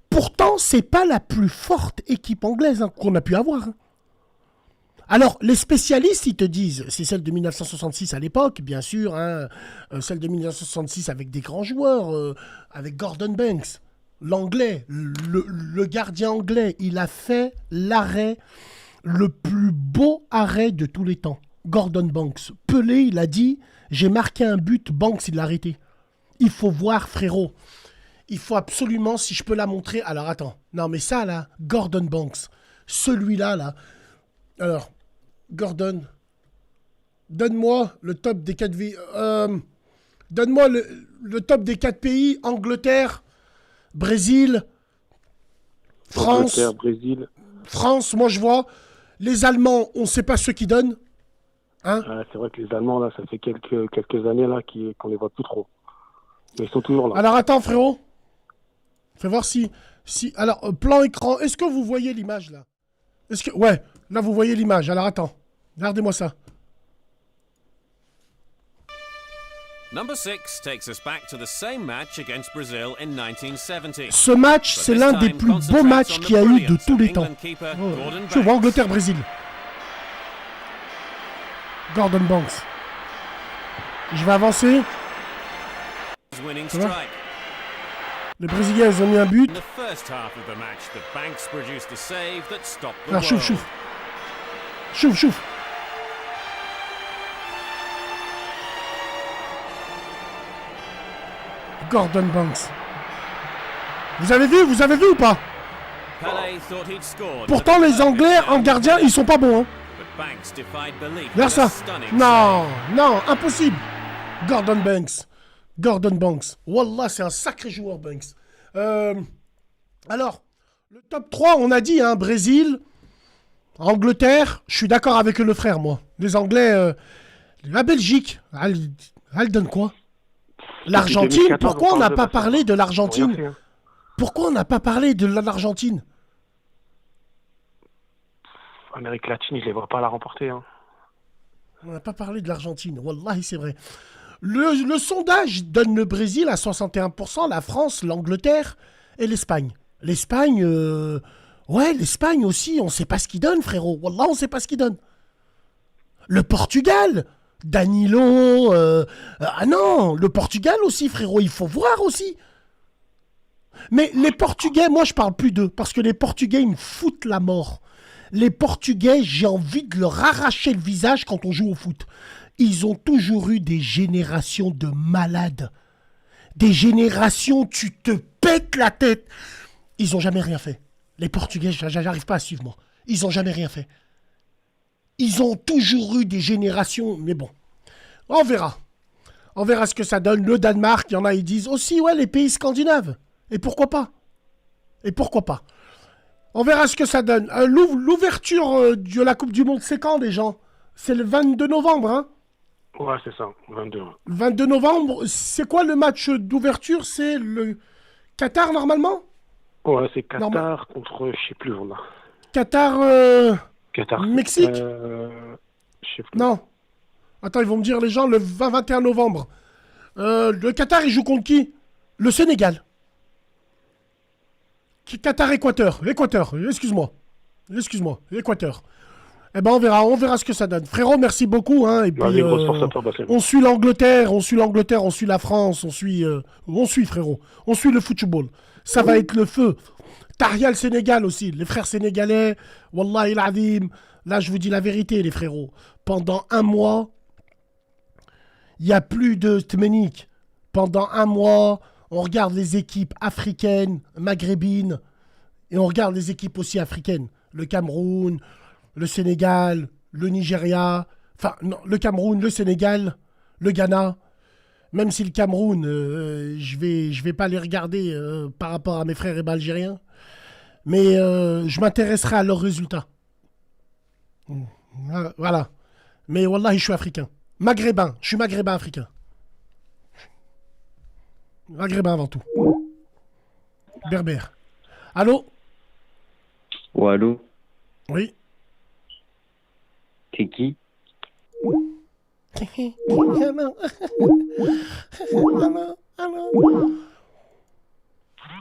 [SPEAKER 7] Pourtant, c'est pas la plus forte équipe anglaise qu'on a pu avoir. Hein. Alors, les spécialistes, ils te disent, c'est celle de 1966 à l'époque, bien sûr, hein, celle de 1966 avec des grands joueurs, avec Gordon Banks, l'anglais, le gardien anglais, il a fait l'arrêt, le plus beau arrêt de tous les temps. Gordon Banks. Pelé, il a dit, j'ai marqué un but, Banks, il l'a arrêté. Il faut voir, frérot. Il faut absolument, si je peux la montrer... Alors, attends. Non, mais ça, là, Gordon Banks. Celui-là, là. Alors, Gordon. Donne-moi le top des 4 pays. Donne-moi le top des 4 pays. Angleterre, Brésil, France.
[SPEAKER 9] Angleterre, Brésil.
[SPEAKER 7] France, moi, je vois. Les Allemands, on ne sait pas ce qu'ils donnent. Hein?
[SPEAKER 9] C'est vrai que les Allemands, là, ça fait quelques années là qu'on les voit plus trop. Mais ils sont toujours là.
[SPEAKER 7] Alors, attends, frérot. Fais voir si... Alors, plan écran, est-ce que vous voyez l'image, là? Ouais, là, vous voyez l'image. Alors, attends. Regardez-moi ça.
[SPEAKER 10] Number 6 takes us back to the same match against Brazil in 1970.
[SPEAKER 7] Ce match, c'est l'un des plus beaux matchs qu'il y a eu de tous les temps. Tu vois, Angleterre-Brésil. Gordon Banks. Je vais avancer. Les Brésiliens, ils ont mis un but. Alors, chouf. Gordon Banks. Vous avez vu ou pas? Pourtant, les Anglais, en gardien, ils sont pas bons. Hein. Regarde ça. Non, impossible. Gordon Banks. Wallah, c'est un sacré joueur, Banks. Alors, le top 3, on a dit, hein, Brésil, Angleterre. Je suis d'accord avec le frère, moi. Les Anglais, la Belgique, elle donne quoi? L'Argentine, pourquoi on n'a pas parlé de l'Argentine? Pourquoi on n'a pas parlé de l'Argentine?
[SPEAKER 9] Amérique latine, je ne les vois pas la remporter. Hein.
[SPEAKER 7] On n'a pas parlé de l'Argentine. Wallahi, c'est vrai. Le sondage donne le Brésil à 61%, la France, l'Angleterre et l'Espagne. L'Espagne, l'Espagne aussi, on ne sait pas ce qu'ils donnent, frérot. Wallah, on ne sait pas ce qu'ils donnent. Le Portugal, Danilo, ah non, le Portugal aussi, frérot, il faut voir aussi. Mais les Portugais, moi je parle plus d'eux, parce que les Portugais, ils me foutent la mort. Les Portugais, j'ai envie de leur arracher le visage quand on joue au foot. Ils ont toujours eu des générations de malades. Des générations, tu te pètes la tête. Ils ont jamais rien fait. Les Portugais, j'arrive pas à suivre, moi. Ils ont jamais rien fait. Ils ont toujours eu des générations, mais bon. On verra. On verra ce que ça donne. Le Danemark, il y en a, ils disent aussi, ouais, les pays scandinaves. Et pourquoi pas? Et pourquoi pas? On verra ce que ça donne. L'ouverture de la Coupe du Monde, c'est quand, les gens? C'est le 22 novembre, hein?
[SPEAKER 9] Ouais, c'est ça, 22.
[SPEAKER 7] 22 novembre, c'est quoi le match d'ouverture? C'est le Qatar, normalement?
[SPEAKER 9] Ouais, c'est Qatar contre, je sais plus, voilà.
[SPEAKER 7] Qatar,
[SPEAKER 9] Qatar.
[SPEAKER 7] Mexique?
[SPEAKER 9] Je sais plus.
[SPEAKER 7] Non. Attends, ils vont me dire, les gens, le 21 novembre. Le Qatar, il joue contre qui? Le Sénégal. Qatar-Équateur. Équateur, excuse-moi. Équateur. Eh ben, on verra ce que ça donne. Frérot, merci beaucoup. Hein, et puis, on suit l'Angleterre, on suit la France, on suit, frérot. On suit le football. Ça va être le feu. Tahia, le Sénégal aussi. Les frères sénégalais, Wallahi al-Azim. Là, je vous dis la vérité, les frérots. Pendant un mois, il n'y a plus de Tménik. Pendant un mois, on regarde les équipes africaines, maghrébines, et on regarde les équipes aussi africaines. Le Cameroun, le Sénégal, le Nigeria, enfin, non, le Cameroun, le Sénégal, le Ghana. Même si le Cameroun, je vais pas les regarder par rapport à mes frères algériens, mais je m'intéresserai à leurs résultats. Voilà. Mais wallahi, je suis africain. Maghrébin, je suis maghrébin africain. Maghrébin avant tout. Berbère. Allô?
[SPEAKER 11] Ouais, allô?
[SPEAKER 7] Oui.
[SPEAKER 11] T'es qui?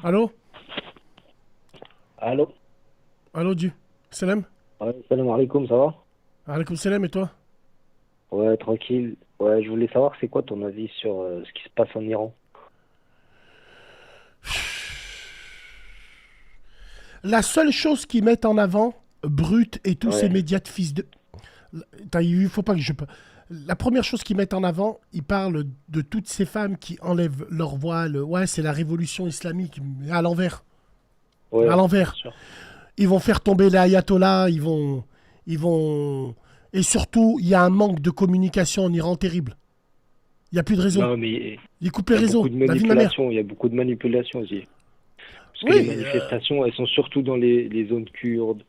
[SPEAKER 7] Allô?
[SPEAKER 11] Allô?
[SPEAKER 7] Allô, Dieu. Salam?
[SPEAKER 11] Ouais, salam alaikum, ça va?
[SPEAKER 7] Alaikum salam, et toi?
[SPEAKER 11] Ouais, tranquille. Ouais, je voulais savoir, c'est quoi ton avis sur ce qui se passe en Iran?
[SPEAKER 7] La seule chose qu'ils mettent en avant, Brut et tous ces médias de fils de... Il faut pas que je... La première chose qu'ils mettent en avant, ils parlent de toutes ces femmes qui enlèvent leur voile. Ouais, c'est la révolution islamique, mais à l'envers.
[SPEAKER 11] Ouais,
[SPEAKER 7] à l'envers. Ils vont faire tomber les ayatollahs, ils vont... Et surtout, il y a un manque de communication en Iran terrible. Il n'y a plus de réseau.
[SPEAKER 11] Non, mais
[SPEAKER 7] ils coupent les réseaux.
[SPEAKER 11] Il y a beaucoup de manipulations aussi. Parce que les manifestations, elles sont surtout dans les zones kurdes.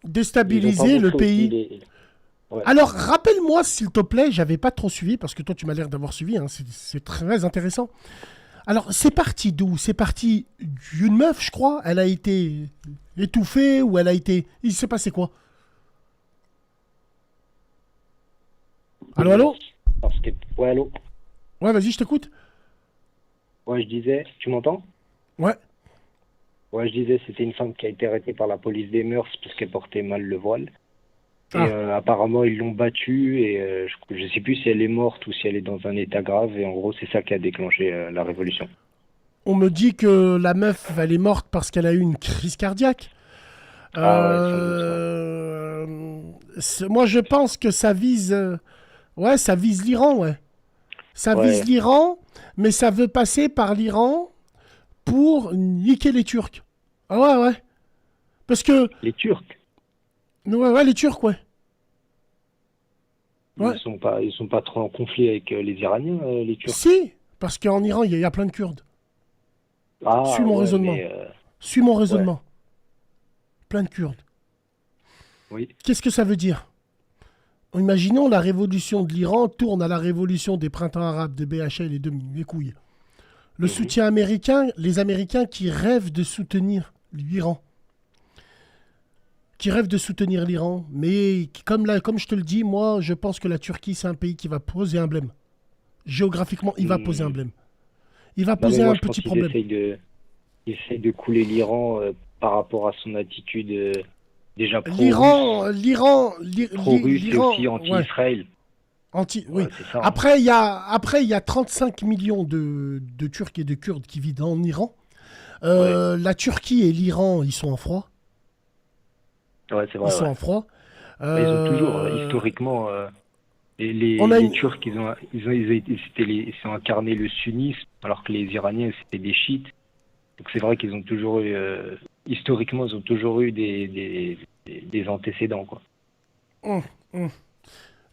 [SPEAKER 7] Déstabiliser le pays. Ouais. Alors, rappelle-moi, s'il te plaît, j'avais pas trop suivi, parce que toi, tu m'as l'air d'avoir suivi, hein, c'est très intéressant. Alors, c'est parti d'où? C'est parti d'une meuf, je crois. Elle a été étouffée ou elle a été... Il s'est passé quoi? Allô, allô?
[SPEAKER 11] Ouais, allô?
[SPEAKER 7] Ouais, vas-y, je t'écoute.
[SPEAKER 11] Ouais, je disais, tu m'entends?
[SPEAKER 7] Ouais.
[SPEAKER 11] Ouais, je disais, c'était une femme qui a été arrêtée par la police des mœurs parce qu'elle portait mal le voile. Et apparemment, ils l'ont battue et je sais plus si elle est morte ou si elle est dans un état grave. Et en gros, c'est ça qui a déclenché la révolution.
[SPEAKER 7] On me dit que la meuf, elle est morte parce qu'elle a eu une crise cardiaque. Moi, je pense que ça vise... ça vise l'Iran, ouais. Ça vise l'Iran, mais ça veut passer par l'Iran pour niquer les Turcs. Ah ouais. Parce que...
[SPEAKER 11] Les Turcs?
[SPEAKER 7] Ouais, les Turcs, ouais.
[SPEAKER 11] Ils sont pas trop en conflit avec les Iraniens, les Turcs?
[SPEAKER 7] Si, parce qu'en Iran, il y a plein de Kurdes. Suis mon raisonnement. Suis mon raisonnement. Ouais. Plein de Kurdes.
[SPEAKER 11] Oui.
[SPEAKER 7] Qu'est-ce que ça veut dire? Imaginons la révolution de l'Iran tourne à la révolution des printemps arabes, de BHL et de mes couilles. Le soutien américain, les Américains qui rêvent de soutenir l'Iran. Mais comme je te le dis, moi, je pense que la Turquie, c'est un pays qui va poser un blême. Géographiquement, il va poser un blême. Il va poser un petit problème.
[SPEAKER 11] Il essaye de couler l'Iran par rapport à son attitude déjà pro-russe.
[SPEAKER 7] L'Iran,
[SPEAKER 11] pro-russe et aussi anti-Israël.
[SPEAKER 7] Oui.
[SPEAKER 11] Ouais, c'est ça.
[SPEAKER 7] Après, il y a 35 millions de Turcs et de Kurdes qui vivent en Iran. La Turquie et l'Iran, ils sont en froid.
[SPEAKER 11] Ouais, c'est vrai.
[SPEAKER 7] Ils sont en froid.
[SPEAKER 11] Ils ont toujours, historiquement, les Turcs, ils ont incarné le sunnisme, alors que les Iraniens, c'était des chiites. Donc c'est vrai qu'ils ont toujours eu, historiquement, ils ont toujours eu des antécédents, quoi.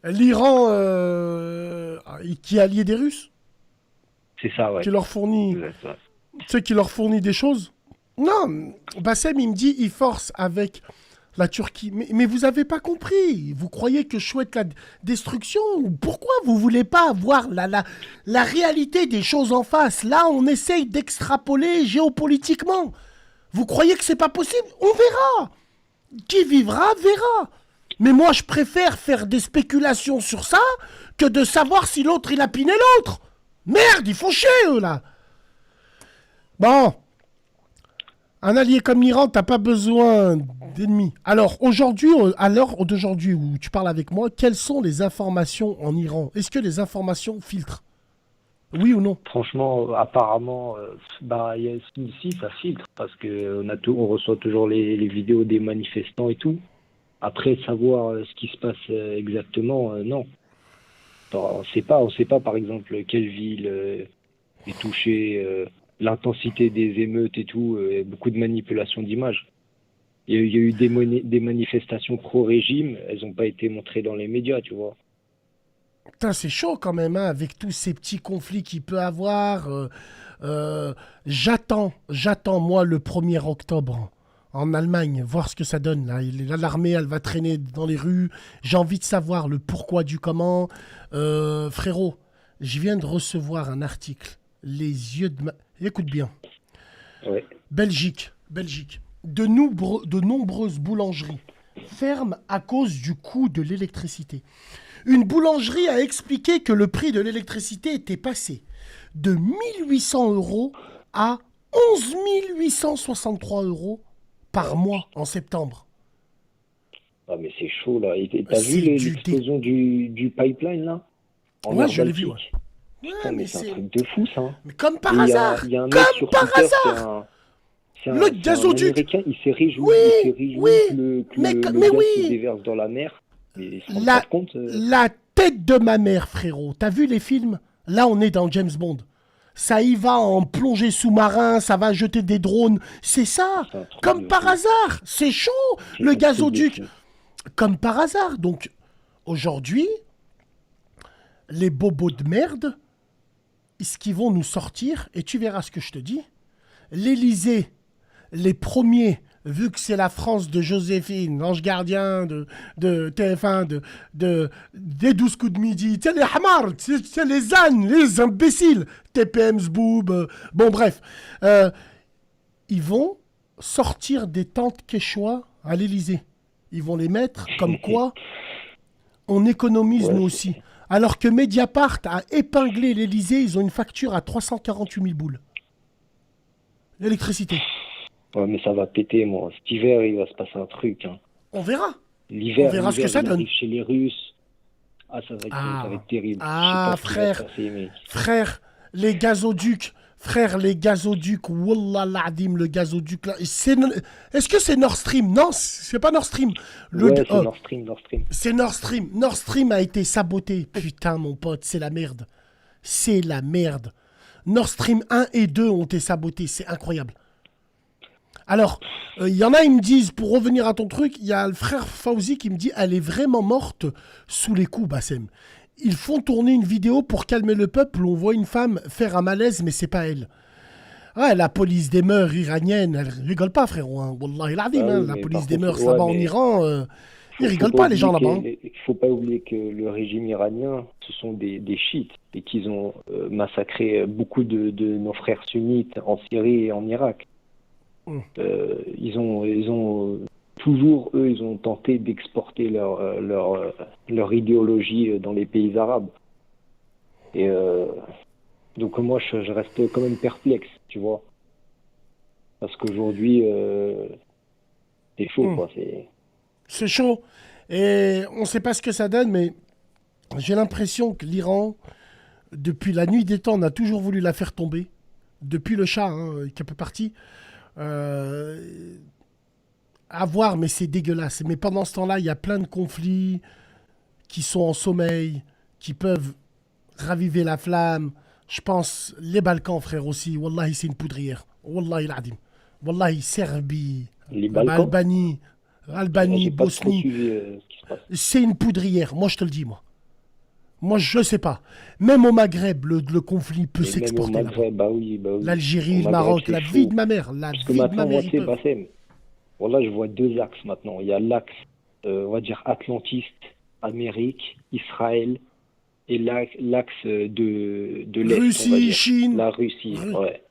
[SPEAKER 7] L'Iran, qui est allié des Russes,
[SPEAKER 11] C'est ça, ouais.
[SPEAKER 7] qui leur fournit,
[SPEAKER 11] Ouais.
[SPEAKER 7] tu sais, qui leur fournit des choses. Non, Bassem, il me dit, il force avec la Turquie. Mais vous avez pas compris. Vous croyez que je souhaite la destruction? Pourquoi vous voulez pas voir la réalité des choses en face? Là, on essaye d'extrapoler géopolitiquement. Vous croyez que c'est pas possible? On verra. Qui vivra, verra. Mais moi, je préfère faire des spéculations sur ça que de savoir si l'autre, il a piné l'autre. Merde, ils font chier, eux, là. Bon. Un allié comme l'Iran, t'as pas besoin d'ennemis. Alors, aujourd'hui, à l'heure d'aujourd'hui où tu parles avec moi, quelles sont les informations en Iran? Est-ce que les informations filtrent? Oui ou non?
[SPEAKER 11] Franchement, apparemment, si, ça filtre, parce que on reçoit toujours les vidéos des manifestants et tout. Après, savoir ce qui se passe exactement, non. On sait pas, par exemple, quelle ville est touchée, l'intensité des émeutes et tout, beaucoup de manipulation d'images. Il y a eu des manifestations pro-régime, elles n'ont pas été montrées dans les médias, tu vois.
[SPEAKER 7] Putain, c'est chaud quand même, hein, avec tous ces petits conflits qu'il peut avoir. J'attends, moi, le 1er octobre en Allemagne, voir ce que ça donne. Là, l'armée, elle va traîner dans les rues. J'ai envie de savoir le pourquoi du comment. Frérot, je viens de recevoir un article. Les yeux de Écoute bien.
[SPEAKER 11] Ouais.
[SPEAKER 7] Belgique. De nombreuses boulangeries ferment à cause du coût de l'électricité. Une boulangerie a expliqué que le prix de l'électricité était passé de 1 800 € à 11 863 € par mois en septembre.
[SPEAKER 11] Ah, mais c'est chaud, là. Et t'as vu l'explosion du pipeline, là?
[SPEAKER 7] Ouais, je l'ai vu, ouais.
[SPEAKER 11] Putain, mais c'est un truc de fou, ça.
[SPEAKER 7] Mais comme par hasard.
[SPEAKER 11] Il y a un mec sur Twitter,
[SPEAKER 7] le gazoduc.
[SPEAKER 11] Américain, il s'est réjoui, que le gaz se déverse dans la mer. Mais il se rend pas compte.
[SPEAKER 7] La tête de ma mère, frérot. T'as vu les films? Là, on est dans James Bond. Ça y va en plongée sous-marin, ça va jeter des drones. C'est ça. Comme par hasard. C'est chaud, le gazoduc. Comme par hasard. Donc, aujourd'hui, les bobos de merde, ce qu'ils vont nous sortir, et tu verras ce que je te dis, l'Élysée, les premiers, vu que c'est la France de Joséphine, l'ange gardien de TF1, des 12 coups de midi, c'est les hamars, c'est les ânes, les imbéciles, TPM, Zboob, bon bref, ils vont sortir des tentes quechua à l'Élysée. Ils vont les mettre comme quoi on économise nous aussi. Alors que Mediapart a épinglé l'Élysée, ils ont une facture à 348 000 boules. L'électricité.
[SPEAKER 11] Ouais, mais ça va péter, moi. Cet hiver, il va se passer un truc. Hein.
[SPEAKER 7] On verra.
[SPEAKER 11] L'hiver,
[SPEAKER 7] on verra ce que ça donne.
[SPEAKER 11] Chez les Russes. Ah, ça va être terrible.
[SPEAKER 7] Ah, frère. Frère, les gazoducs. Wallah l'Adim, le gazoduc là. Est-ce que c'est Nord Stream? Non, c'est pas Nord Stream.
[SPEAKER 11] C'est Nord Stream.
[SPEAKER 7] C'est Nord Stream. Nord Stream a été saboté. Putain, mon pote, c'est la merde. C'est la merde. Nord Stream 1 et 2 ont été sabotés. C'est incroyable. Alors, il y en a, ils me disent, pour revenir à ton truc, il y a le frère Fauzi qui me dit, elle est vraiment morte sous les coups, Bassem. Ils font tourner une vidéo pour calmer le peuple où on voit une femme faire un malaise, mais c'est pas elle. Ouais, la police des mœurs iranienne, elle rigole pas, frérot. Hein. Wallah, il a dit, la police des mœurs là-bas en Iran, ils rigolent pas, les gens là-bas.
[SPEAKER 11] Il faut pas oublier que le régime iranien, ce sont des chiites et qu'ils ont massacré beaucoup de nos frères sunnites en Syrie et en Irak. Ils ont toujours, eux, ils ont tenté d'exporter leur idéologie dans les pays arabes. Et donc moi, je reste quand même perplexe, tu vois. Parce qu'aujourd'hui, c'est chaud, quoi. C'est
[SPEAKER 7] chaud. Et on ne sait pas ce que ça donne, mais J'ai l'impression que l'Iran, depuis la nuit des temps, on a toujours voulu la faire tomber. Depuis le Shah, qui est un peu parti. À voir, mais c'est dégueulasse. Mais pendant ce temps-là, il y a plein de conflits qui sont en sommeil, qui peuvent raviver la flamme. Je pense, les Balkans, frère, aussi. Wallahi, c'est une poudrière. Wallahi, l'adim. Wallahi, Serbie, Albanie, Bosnie. C'est une poudrière. Moi, je te le dis, moi. Moi, je sais pas. Même au Maghreb, le conflit peut s'exporter.
[SPEAKER 11] Bah oui.
[SPEAKER 7] L'Algérie, le Maroc, la vie de ma mère.
[SPEAKER 11] Parce que maintenant, moi, tu sais, Bassem, voilà, je vois deux axes maintenant. Il y a l'axe, on va dire, atlantiste, Amérique, Israël, et l'axe de l'Est.
[SPEAKER 7] Russie, Chine.
[SPEAKER 11] La Russie, ouais.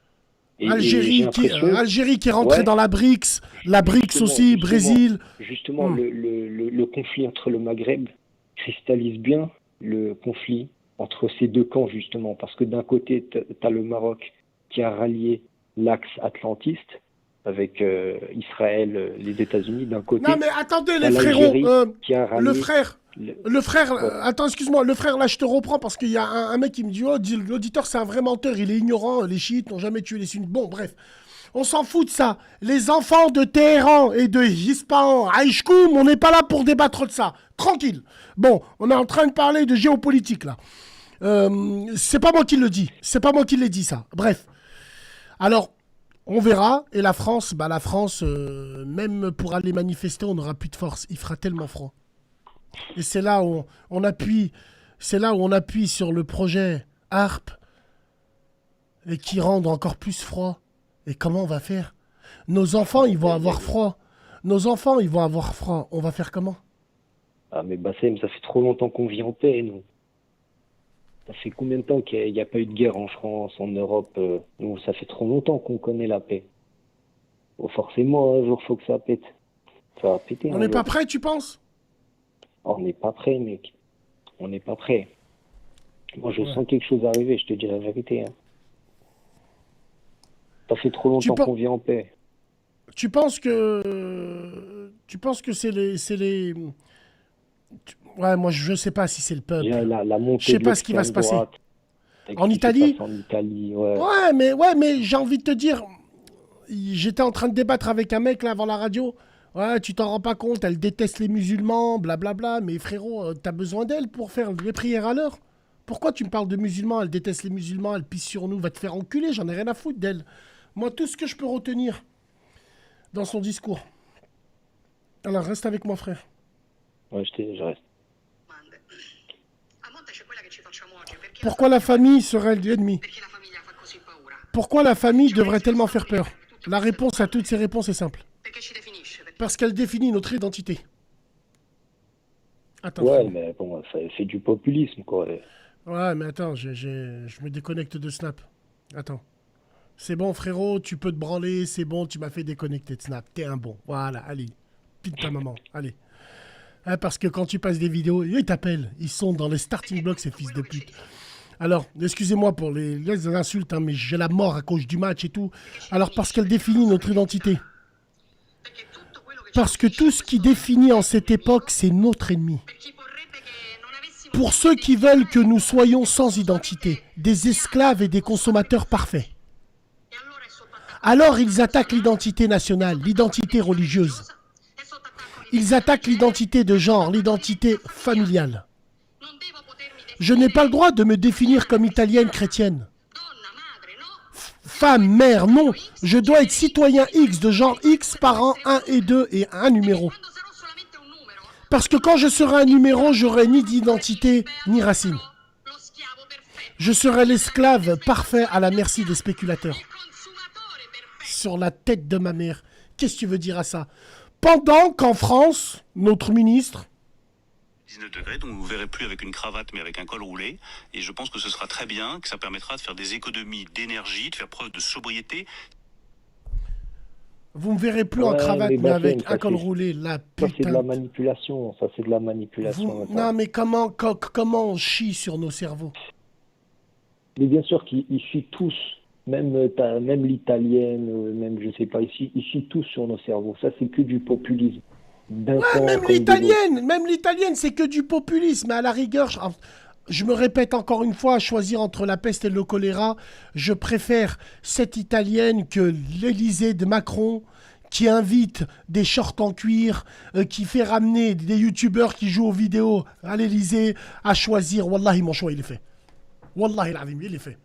[SPEAKER 7] Algérie qui est rentrée dans la BRICS. La BRICS aussi, Brésil.
[SPEAKER 11] Justement, le conflit entre le Maghreb cristallise bien le conflit entre ces deux camps, justement, parce que d'un côté, tu as le Maroc qui a rallié l'axe atlantiste avec Israël, les États-Unis, d'un côté.
[SPEAKER 7] Non, mais attendez, les frérots, le frère,
[SPEAKER 11] Ouais.
[SPEAKER 7] attends, excuse-moi, le frère, là, je te reprends parce qu'il y a un mec qui me dit, oh, l'auditeur, c'est un vrai menteur, il est ignorant, les chiites n'ont jamais tué les sunnites. Bon, bref. On s'en fout de ça. Les enfants de Téhéran et de Ispahan, Aïchkoum, on n'est pas là pour débattre de ça. Tranquille. Bon, on est en train de parler de géopolitique, là. C'est pas moi qui le dis. C'est pas moi qui l'ai dit, ça. Bref. Alors, on verra. Et la France, même pour aller manifester, on n'aura plus de force. Il fera tellement froid. Et c'est là où on appuie. C'est là où on appuie sur le projet HARP et qui rend encore plus froid. Et comment on va faire? Nos enfants, ils vont avoir froid. On va faire comment?
[SPEAKER 11] Ah, mais Bassem, ça fait trop longtemps qu'on vit en paix, nous. Ça fait combien de temps qu'il n'y a pas eu de guerre en France, en Europe nous, ça fait trop longtemps qu'on connaît la paix. Oh, forcément, un jour, faut que ça pète. Ça va péter.
[SPEAKER 7] On n'est pas prêt, tu penses?
[SPEAKER 11] On n'est pas prêt, mec. On n'est pas prêt. Moi, je sens quelque chose arriver, je te dis la vérité. Ça fait trop longtemps qu'on vit en paix.
[SPEAKER 7] Tu penses que c'est les... Ouais, moi je sais pas si c'est le peuple. Je sais pas ce qui va se passer. En Italie.
[SPEAKER 11] En Italie, ouais.
[SPEAKER 7] Ouais, mais j'ai envie de te dire, j'étais en train de débattre avec un mec là avant la radio. Ouais, tu t'en rends pas compte, elle déteste les musulmans, blablabla. Mais frérot, t'as besoin d'elle pour faire les prières à l'heure. Pourquoi tu me parles de musulmans? Elle déteste les musulmans, elle pisse sur nous, va te faire enculer, j'en ai rien à foutre d'elle. Moi, tout ce que je peux retenir dans son discours. Alors, reste avec moi, frère.
[SPEAKER 11] Ouais, je reste.
[SPEAKER 7] Pourquoi la famille serait l'ennemi? Pourquoi la famille devrait tellement faire peur? La réponse à toutes ces réponses est simple. Parce qu'elle définit notre identité. Attends.
[SPEAKER 11] Ouais, mais bon, c'est du populisme, quoi.
[SPEAKER 7] Ouais, mais attends, je me déconnecte de Snap. Attends. C'est bon, frérot, tu peux te branler, c'est bon, tu m'as fait déconnecter de Snap. T'es un bon. Voilà, allez. Pile ta maman, allez. Hein, parce que quand tu passes des vidéos, ils t'appellent. Ils sont dans les starting blocks, ces fils de pute. Alors, excusez-moi pour les insultes, hein, mais j'ai la mort à cause du match et tout. Alors, parce qu'elle définit notre identité. Parce que tout ce qui définit en cette époque, c'est notre ennemi. Pour ceux qui veulent que nous soyons sans identité, des esclaves et des consommateurs parfaits. Alors ils attaquent l'identité nationale, l'identité religieuse. Ils attaquent l'identité de genre, l'identité familiale. Je n'ai pas le droit de me définir comme italienne chrétienne. Femme, mère, non. Je dois être citoyen X de genre X, parent 1 et 2 et un numéro. Parce que quand je serai un numéro, j'aurai ni d'identité ni racine. Je serai l'esclave parfait à la merci des spéculateurs. Sur la tête de ma mère. Qu'est-ce que tu veux dire à ça? Pendant qu'en France, notre ministre...
[SPEAKER 12] 19 degrés, donc vous ne verrez plus avec une cravate mais avec un col roulé. Et je pense que ce sera très bien, que ça permettra de faire des économies d'énergie, de faire preuve de sobriété.
[SPEAKER 7] Vous me verrez plus en cravate mais avec un col roulé, la putain...
[SPEAKER 11] Ça c'est de la manipulation,
[SPEAKER 7] Non mais comment on chie sur nos cerveaux?
[SPEAKER 11] Mais bien sûr qu'ils chient tous. Même l'italienne, même je sais pas ici, ils chient tous sur nos cerveaux. Ça, c'est que du populisme. d'un
[SPEAKER 7] Ouais,
[SPEAKER 11] camp
[SPEAKER 7] même
[SPEAKER 11] comme de l'autre.
[SPEAKER 7] même l'italienne, c'est que du populisme. À la rigueur, je me répète encore une fois, à choisir entre la peste et le choléra, je préfère cette italienne que l'Élysée de Macron, qui invite des shorts en cuir, qui fait ramener des youtubeurs qui jouent aux vidéos à l'Élysée, à choisir. Wallahi, mon choix, il est fait. Wallahi, l'azim, il est fait.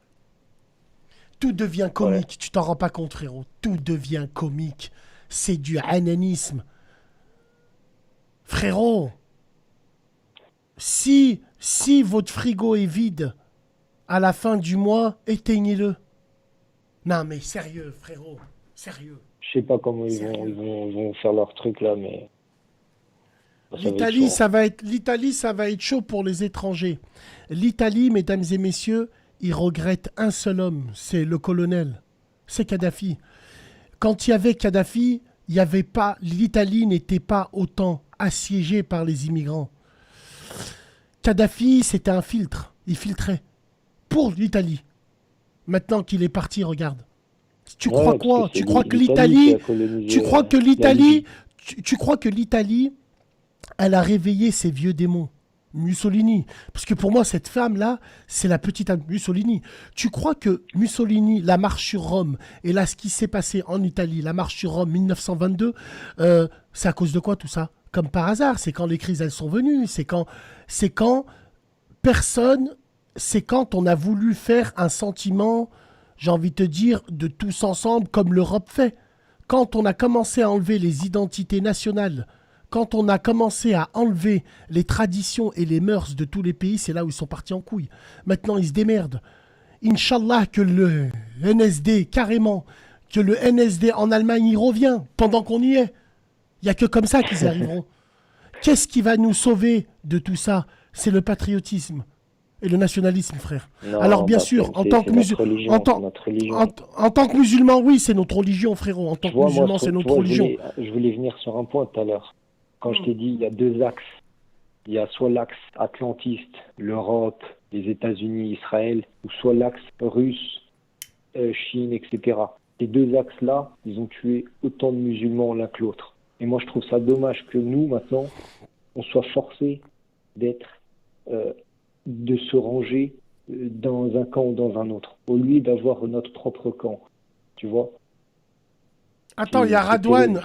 [SPEAKER 7] Tout devient comique, tu t'en rends pas compte, frérot. Tout devient comique. C'est du ananisme. Frérot, si votre frigo est vide à la fin du mois, éteignez-le. Non, mais sérieux, frérot. Sérieux.
[SPEAKER 11] Je sais pas comment ils vont faire leur truc là, mais...
[SPEAKER 7] L'Italie, ça va être chaud pour les étrangers. L'Italie, mesdames et messieurs, il regrette un seul homme, c'est le colonel. C'est Kadhafi. Quand il y avait Kadhafi, l'Italie n'était pas autant assiégée par les immigrants. Kadhafi, c'était un filtre. Il filtrait pour l'Italie. Maintenant qu'il est parti, regarde. Tu crois quoi? Tu crois que l'Italie, elle a réveillé ses vieux démons? Mussolini. Parce que pour moi, cette femme-là, c'est la petite Mussolini. Tu crois que Mussolini, la marche sur Rome, et là, ce qui s'est passé en Italie, la marche sur Rome 1922, c'est à cause de quoi tout ça? Comme par hasard, c'est quand les crises, elles sont venues. C'est quand on a voulu faire un sentiment, j'ai envie de te dire, de tous ensemble, comme l'Europe fait. Quand on a commencé à enlever les identités nationales, quand on a commencé à enlever les traditions et les mœurs de tous les pays, c'est là où ils sont partis en couille. Maintenant, ils se démerdent. Inch'Allah que le NSD, carrément, que le NSD en Allemagne y revient, pendant qu'on y est. Il n'y a que comme ça qu'ils y arriveront. Qu'est-ce qui va nous sauver de tout ça? C'est le patriotisme et le nationalisme, frère.
[SPEAKER 11] Non,
[SPEAKER 7] alors, bien sûr, en tant que musulman, oui, c'est notre religion, frérot. En tant que musulman, c'est notre religion.
[SPEAKER 11] Je voulais venir sur un point tout à l'heure. Quand je t'ai dit, il y a deux axes. Il y a soit l'axe atlantiste, l'Europe, les États-Unis, Israël, ou soit l'axe russe, Chine, etc. Ces deux axes-là, ils ont tué autant de musulmans l'un que l'autre. Et moi, je trouve ça dommage que nous, maintenant, on soit forcés de se ranger dans un camp ou dans un autre, au lieu d'avoir notre propre camp. Tu vois?
[SPEAKER 7] Attends, il y a Radouane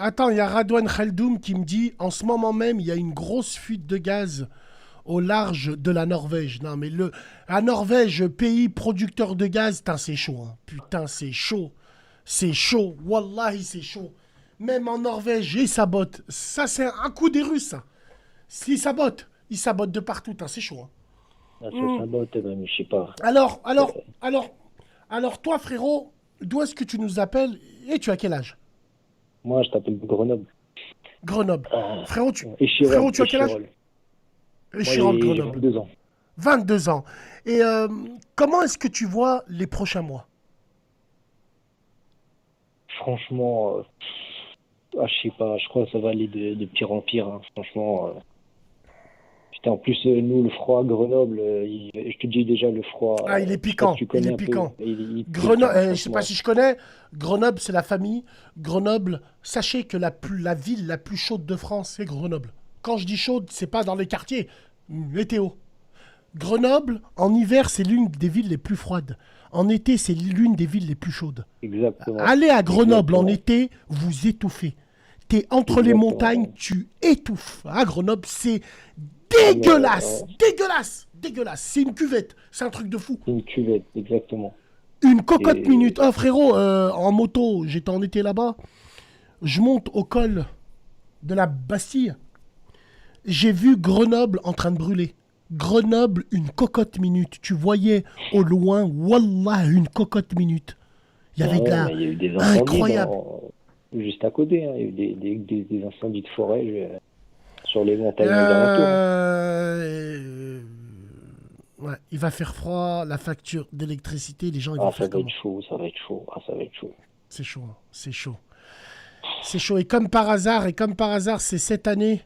[SPEAKER 7] Khaldoum qui me dit, en ce moment même, il y a une grosse fuite de gaz au large de la Norvège. Non, mais la Norvège, pays producteur de gaz, putain, c'est chaud. Hein. Putain, c'est chaud. C'est chaud. Wallahi, c'est chaud. Même en Norvège, ils sabotent. Ça, c'est un coup des Russes, ça. Ils sabotent de partout. Putain, c'est chaud. Hein.
[SPEAKER 11] Ça sabote, même, je sais pas.
[SPEAKER 7] Alors, toi, frérot, d'où est-ce que tu nous appelles et tu as quel âge?
[SPEAKER 11] Moi, je t'appelle Grenoble.
[SPEAKER 7] Grenoble. Frérot, tu as quel âge?
[SPEAKER 11] Échirol, Grenoble. 22 ans.
[SPEAKER 7] 22 ans. Et comment est-ce que tu vois les prochains mois?
[SPEAKER 11] Franchement, je sais pas. Je crois que ça va aller de pire en pire. Hein. Franchement. Putain, en plus, nous, le froid à Grenoble, je te dis déjà, le froid...
[SPEAKER 7] Ah, il est piquant, il est piquant. Grenoble, je sais pas si je connais, Grenoble, c'est la famille. Grenoble, sachez que la ville la plus chaude de France, c'est Grenoble. Quand je dis chaude, c'est pas dans les quartiers, météo. Grenoble, en hiver, c'est l'une des villes les plus froides. En été, c'est l'une des villes les plus chaudes.
[SPEAKER 11] Exactement.
[SPEAKER 7] Allez à Grenoble en été, vous étouffez. T'es entre les montagnes, tu étouffes. À Grenoble, c'est... dégueulasse. C'est une cuvette. C'est un truc de fou.
[SPEAKER 11] Une cuvette, exactement.
[SPEAKER 7] Une cocotte minute. Oh frérot, en moto, j'étais en été là-bas. Je monte au col de la Bastille. J'ai vu Grenoble en train de brûler. Grenoble, une cocotte minute. Tu voyais au loin, wallah, une cocotte minute. Il y avait de la...
[SPEAKER 11] Il y a eu des
[SPEAKER 7] incroyable.
[SPEAKER 11] Juste à côté, hein. Il y a eu des incendies de forêt... sur les montagnes d'alentour.
[SPEAKER 7] Ouais, il va faire froid, la facture d'électricité, les gens ils vont faire comment?
[SPEAKER 11] Ça va être chaud.
[SPEAKER 7] C'est chaud, hein. C'est chaud. C'est chaud. Et comme par hasard, c'est cette année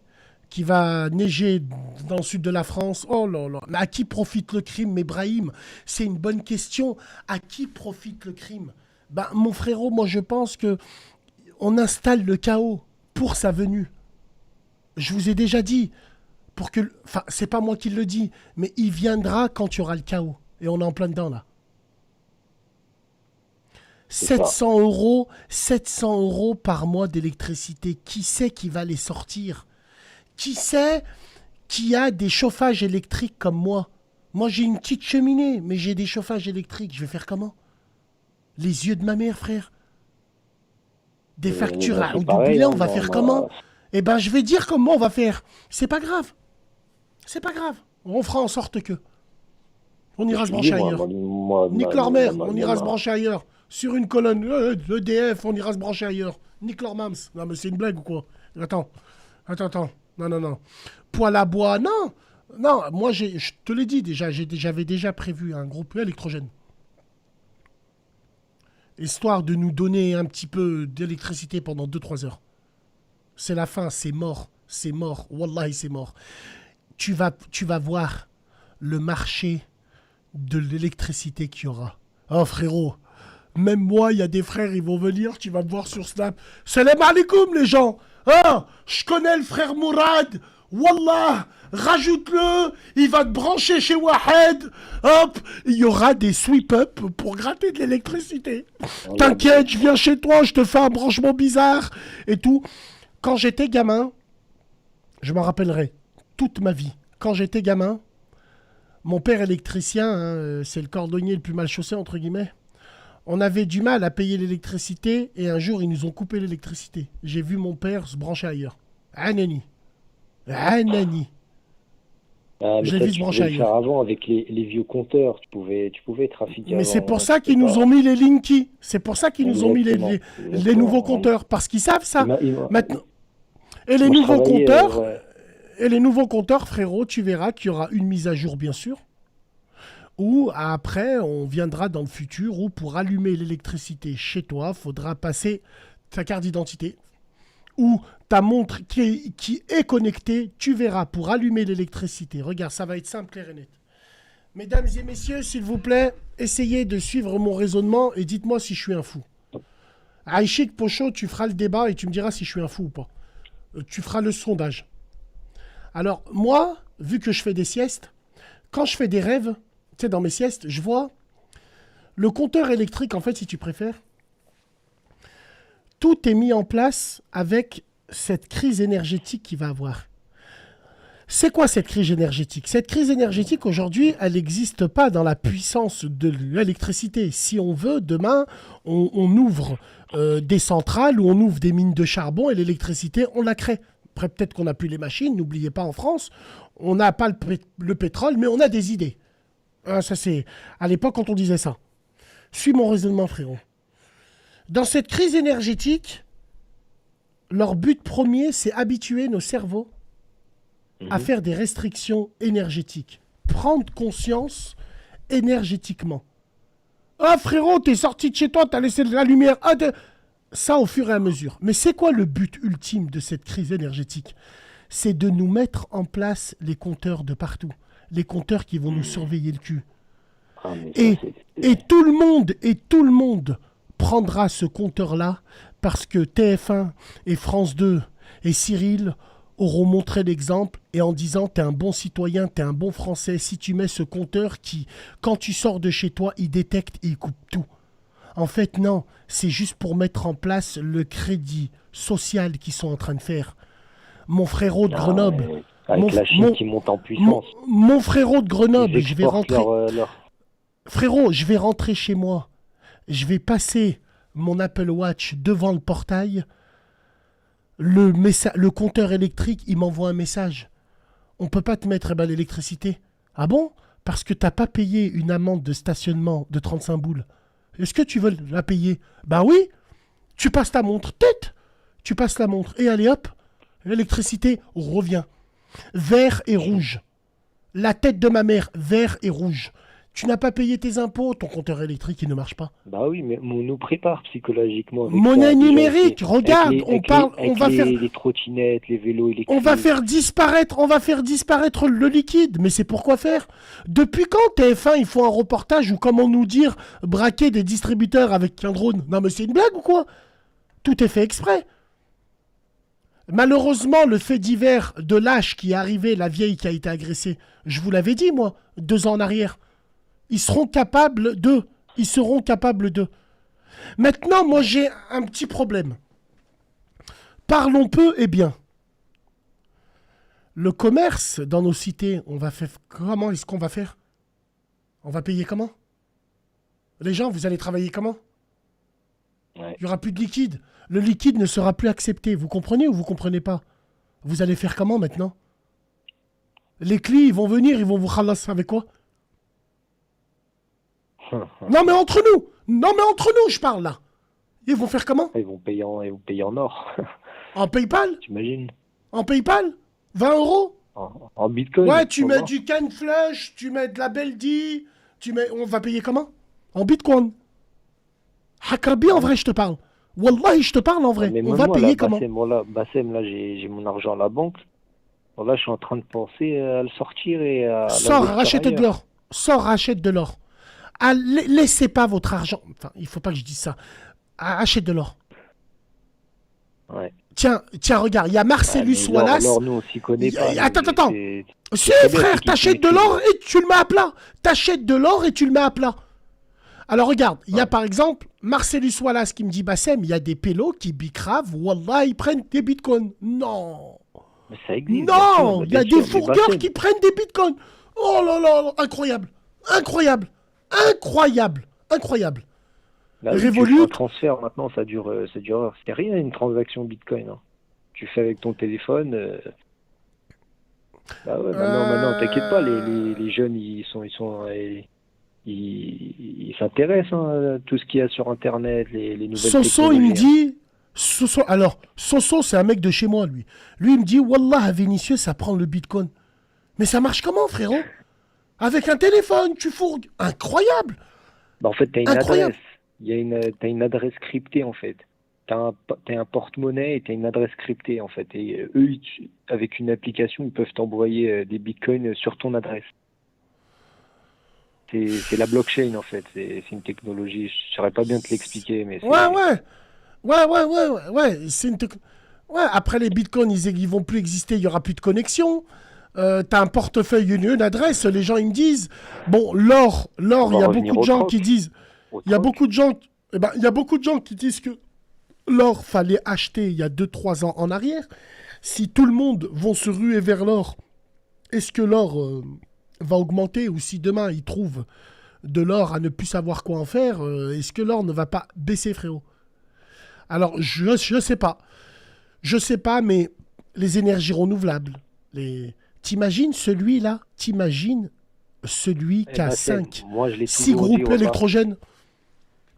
[SPEAKER 7] qui va neiger dans le sud de la France. Oh là là. Mais à qui profite le crime, Brahim? C'est une bonne question. À qui profite le crime? Ben, mon frérot, moi je pense que on installe le chaos pour sa venue. je vous ai déjà dit, enfin, c'est pas moi qui le dis, mais il viendra quand il y aura le chaos. Et on est en plein dedans, là. 700 euros par mois d'électricité. Qui c'est qui va les sortir? Qui c'est qui a des chauffages électriques comme moi? Moi, j'ai une petite cheminée, mais j'ai des chauffages électriques. Je vais faire comment? Les yeux de ma mère, frère. Des factures à doubler, on va faire comment? Eh ben, je vais dire comment on va faire. C'est pas grave. C'est pas grave. On fera en sorte que. On ira se brancher ailleurs. Nique leur mère, on ira se brancher ailleurs. Sur une colonne EDF, on ira se brancher ailleurs. Nique leur mams. Non, mais c'est une blague ou quoi? Attends. Non. Poêle à bois, non. Non, moi, je te l'ai dit déjà, j'avais déjà prévu un groupe électrogène. Histoire de nous donner un petit peu d'électricité pendant 2-3 heures. C'est la fin, c'est mort. C'est mort. Wallahi, c'est mort. Tu vas voir le marché de l'électricité qu'il y aura. Oh, frérot. Même moi, il y a des frères, ils vont venir, tu vas me voir sur Snap. Salam alaikum, les gens. Ah, je connais le frère Mourad. Wallah, rajoute-le. Il va te brancher chez Wahed. Hop, il y aura des sweep-up pour gratter de l'électricité. T'inquiète, je viens chez toi, je te fais un branchement bizarre et tout. Quand j'étais gamin, je m'en rappellerai toute ma vie. Quand j'étais gamin, mon père électricien, hein, c'est le cordonnier le plus mal chaussé, entre guillemets. On avait du mal à payer l'électricité et un jour, ils nous ont coupé l'électricité. J'ai vu mon père se brancher ailleurs. Anani. Je l'ai vu se brancher ailleurs.
[SPEAKER 11] Faire avant avec les vieux compteurs, tu pouvais trafiquer.
[SPEAKER 7] Mais c'est pour ça qu'ils nous ont mis les Linky. C'est pour ça qu'ils nous ont mis les nouveaux compteurs. Parce qu'ils savent ça. Maintenant. Et les nouveaux compteurs, frérot, tu verras qu'il y aura une mise à jour, bien sûr. Ou après, on viendra dans le futur où pour allumer l'électricité chez toi, il faudra passer ta carte d'identité. Ou ta montre qui est connectée, tu verras, pour allumer l'électricité. Regarde, ça va être simple, clair et net. Mesdames et messieurs, s'il vous plaît, essayez de suivre mon raisonnement et dites-moi si je suis un fou. Aïchik Pocho, tu feras le débat et tu me diras si je suis un fou ou pas. Tu feras le sondage. Alors, moi, vu que je fais des siestes, quand je fais des rêves, tu sais, dans mes siestes, je vois le compteur électrique, en fait, si tu préfères. Tout est mis en place avec cette crise énergétique qu'il va avoir. C'est quoi cette crise énergétique? Cette crise énergétique, aujourd'hui, elle n'existe pas dans la puissance de l'électricité. Si on veut, demain, on ouvre des centrales ou on ouvre des mines de charbon et l'électricité, on la crée. Après, peut-être qu'on n'a plus les machines. N'oubliez pas, en France, on n'a pas le pétrole, mais on a des idées. Ça, c'est à l'époque quand on disait ça. Suis mon raisonnement, frérot. Dans cette crise énergétique, leur but premier, c'est habituer nos cerveaux à faire des restrictions énergétiques. Prendre conscience énergétiquement. Ah, frérot, t'es sorti de chez toi, t'as laissé de la lumière. Ça, au fur et à mesure. Mais c'est quoi le but ultime de cette crise énergétique? C'est de nous mettre en place les compteurs de partout. Les compteurs qui vont nous surveiller le cul. Et tout le monde prendra ce compteur-là parce que TF1 et France 2 et Cyril auront montré l'exemple et en disant t'es un bon citoyen, t'es un bon Français, si tu mets ce compteur qui, quand tu sors de chez toi, il détecte et il coupe tout. En fait, non, c'est juste pour mettre en place le crédit social qu'ils sont en train de faire. Mon frérot de Grenoble...
[SPEAKER 11] Avec la Chine qui monte en puissance.
[SPEAKER 7] Mon frérot de Grenoble, je vais rentrer... Frérot, je vais rentrer chez moi. Je vais passer mon Apple Watch devant le portail. Le compteur électrique, il m'envoie un message. On peut pas te mettre l'électricité. Ah bon? Parce que t'as pas payé une amende de stationnement de 35 boules. Est-ce que tu veux la payer? Bah oui. Tu passes ta montre. Tête. Tu passes la montre. Et allez hop. L'électricité revient. Vert et rouge. La tête de ma mère, vert et rouge. Tu n'as pas payé tes impôts, ton compteur électrique, il ne marche pas.
[SPEAKER 11] Bah oui, mais on nous prépare psychologiquement.
[SPEAKER 7] Monnaie numérique, regarde, on va faire
[SPEAKER 11] les trottinettes, les vélos électriques.
[SPEAKER 7] On va faire disparaître le liquide. Mais c'est pourquoi faire? Depuis quand TF1, il faut un reportage ou comment nous dire braquer des distributeurs avec un drone? Non mais c'est une blague ou quoi? Tout est fait exprès. Malheureusement, le fait divers de l'âge qui est arrivé, la vieille qui a été agressée, je vous l'avais dit, moi, 2 ans en arrière. Ils seront capables de. Maintenant, moi, j'ai un petit problème. Parlons peu et bien. Le commerce dans nos cités, on va faire comment est-ce qu'on va faire? On va payer comment? Les gens, vous allez travailler comment? Il n'y aura plus de liquide. Le liquide ne sera plus accepté. Vous comprenez ou vous comprenez pas? Vous allez faire comment maintenant? Les clients, ils vont venir, ils vont vous ralasser avec quoi? Non mais entre nous! Non mais entre nous, je parle là! Ils vont faire comment?
[SPEAKER 11] Ils vont payer en or.
[SPEAKER 7] En PayPal?
[SPEAKER 11] T'imagines?
[SPEAKER 7] En PayPal? 20 euros?
[SPEAKER 11] En Bitcoin.
[SPEAKER 7] Ouais, tu mets du can flush, tu mets de la Beldi, on va payer comment? En Bitcoin. Hakrabi, en vrai, je te parle. Wallahi, je te parle en vrai. On va payer comment?
[SPEAKER 11] Bassem, là, j'ai mon argent à la banque. Là, je suis en train de penser à le sortir et à...
[SPEAKER 7] Sors, rachète de l'or. Sors, rachète de l'or. Ah, laissez pas votre argent. Enfin, il faut pas que je dise ça. Achète de l'or.
[SPEAKER 11] Ouais.
[SPEAKER 7] Tiens, regarde, il y a Marcellus Wallace.
[SPEAKER 11] Alors, nous, on s'y connaît pas.
[SPEAKER 7] Attends. Si, frère, t'achètes de l'or et tu le mets à plat. T'achètes de l'or et tu le mets à plat. Alors, regarde, il y a par exemple Marcellus Wallace qui me dit, Bassem, il y a des pélos qui bicravent, wallah, ils prennent des bitcoins. Non.
[SPEAKER 11] Mais ça existe.
[SPEAKER 7] Non, il y a des fourgueurs qui prennent des bitcoins. Oh là là, incroyable.
[SPEAKER 11] Là,
[SPEAKER 7] Revolut.
[SPEAKER 11] Un transfert maintenant, ça dure. C'est rien une transaction Bitcoin. Hein. Tu fais avec ton téléphone. Bah ouais, maintenant, t'inquiète pas, les jeunes, ils s'intéressent à tout ce qu'il y a sur Internet, les nouvelles
[SPEAKER 7] Soso, il me dit. Soso, c'est un mec de chez moi, lui. Lui, il me dit, Wallah, à Vinicius, ça prend le Bitcoin. Mais ça marche comment, frérot? Avec un téléphone, tu fourgues. Incroyable.
[SPEAKER 11] Bah, en fait, t'as une adresse. T'as une adresse cryptée, en fait. T'as un porte-monnaie et t'as une adresse cryptée, en fait. Et eux, avec une application, ils peuvent t'envoyer des bitcoins sur ton adresse. C'est la blockchain, en fait. C'est une technologie. Je saurais pas bien te l'expliquer, mais
[SPEAKER 7] Ouais. C'est une ouais, après, les bitcoins, ils vont plus exister. Il y aura plus de connexion. T'as un portefeuille, une adresse. Les gens, ils me disent... Bon, l'or, il y a beaucoup de gens qui disent... Il y a beaucoup de gens qui disent que l'or fallait acheter il y a 2-3 ans en arrière. Si tout le monde va se ruer vers l'or, est-ce que l'or va augmenter? Ou si demain ils trouvent de l'or à ne plus savoir quoi en faire, est-ce que l'or ne va pas baisser, frérot? Alors, je sais pas. Je sais pas, mais les énergies renouvelables, t'imagines celui-là? T'imagines celui qui a 6 groupes électrogènes?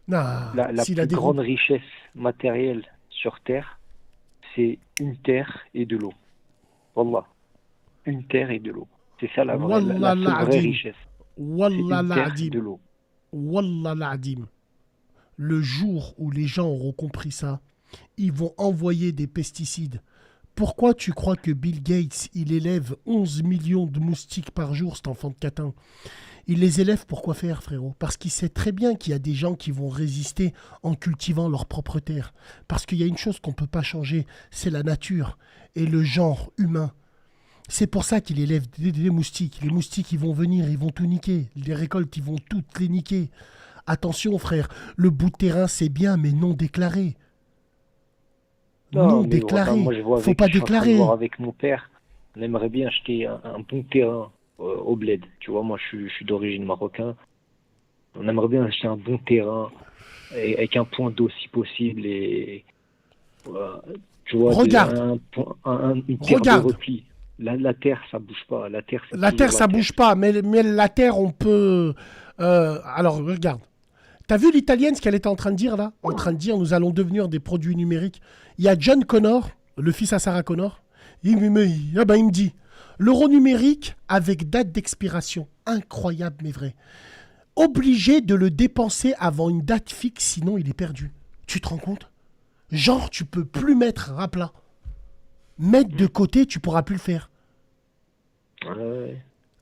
[SPEAKER 11] La plus grande richesse matérielle sur Terre, c'est une terre et de l'eau. Wallah. Une terre et de l'eau. C'est ça la vraie richesse.
[SPEAKER 7] Wallah
[SPEAKER 11] l'Adim. De l'eau.
[SPEAKER 7] Wallah l'Adim. Le jour où les gens auront compris ça, ils vont envoyer des pesticides. Pourquoi tu crois que Bill Gates, il élève 11 millions de moustiques par jour, cet enfant de catin? Il les élève pour quoi faire, frérot? Parce qu'il sait très bien qu'il y a des gens qui vont résister en cultivant leur propre terre. Parce qu'il y a une chose qu'on ne peut pas changer, c'est la nature et le genre humain. C'est pour ça qu'il élève des moustiques. Les moustiques, ils vont venir, ils vont tout niquer. Les récoltes, ils vont toutes les niquer. Attention, frère, le bout de terrain, c'est bien, mais non déclaré. Non déclaré.
[SPEAKER 11] Moi, faut pas déclarer. Avec mon père, on aimerait bien acheter un bon terrain au bled. Tu vois, moi, je suis d'origine marocaine. On aimerait bien acheter un bon terrain avec un point d'eau si possible et tu vois,
[SPEAKER 7] regarde.
[SPEAKER 11] une terre de repli. La terre, ça bouge pas. La terre,
[SPEAKER 7] ça bouge pas, mais la terre, on peut... alors, regarde. T'as vu l'italienne, ce qu'elle était en train de dire, là? En train de dire, nous allons devenir des produits numériques. Il y a John Connor, le fils à Sarah Connor. Il me dit, l'euro numérique avec date d'expiration. Incroyable, mais vrai. Obligé de le dépenser avant une date fixe, sinon il est perdu. Tu te rends compte? Genre, tu peux plus mettre à plat. Mettre de côté, tu pourras plus le faire.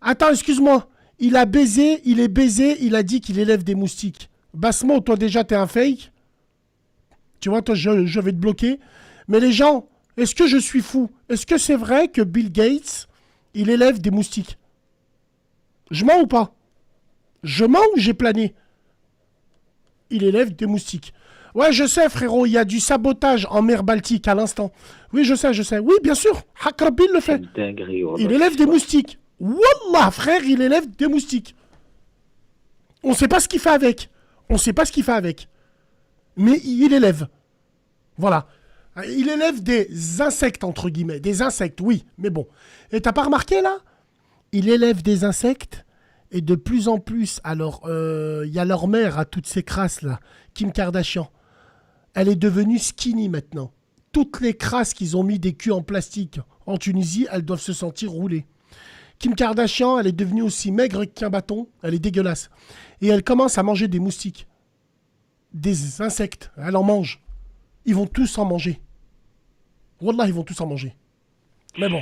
[SPEAKER 7] Attends, excuse-moi. Il est baisé, il a dit qu'il élève des moustiques. Basmo, toi déjà, t'es un fake. Tu vois, toi, je vais te bloquer. Mais les gens, est-ce que je suis fou? Est-ce que c'est vrai que Bill Gates, il élève des moustiques? Je mens ou pas? Je mens ou j'ai plané? Il élève des moustiques. Ouais, je sais, frérot, il y a du sabotage en mer Baltique à l'instant. Oui, je sais, je sais. Oui, bien sûr, Hakrabil le fait. Il élève des moustiques. Wallah, frère, il élève des moustiques. On sait pas ce qu'il fait avec. On sait pas ce qu'il fait avec. Mais il élève. Voilà. Il élève des insectes, entre guillemets. Des insectes, oui, mais bon. Et t'as pas remarqué, là? Il élève des insectes, et de plus en plus, alors, il y a leur mère à toutes ces crasses, là, Kim Kardashian. Elle est devenue skinny, maintenant. Toutes les crasses qu'ils ont mis des culs en plastique en Tunisie, elles doivent se sentir roulées. Kim Kardashian, elle est devenue aussi maigre qu'un bâton. Elle est dégueulasse. Et elle commence à manger des moustiques. Des insectes. Elle en mange. Ils vont tous en manger. Wallah, ils vont tous en manger. Mais bon.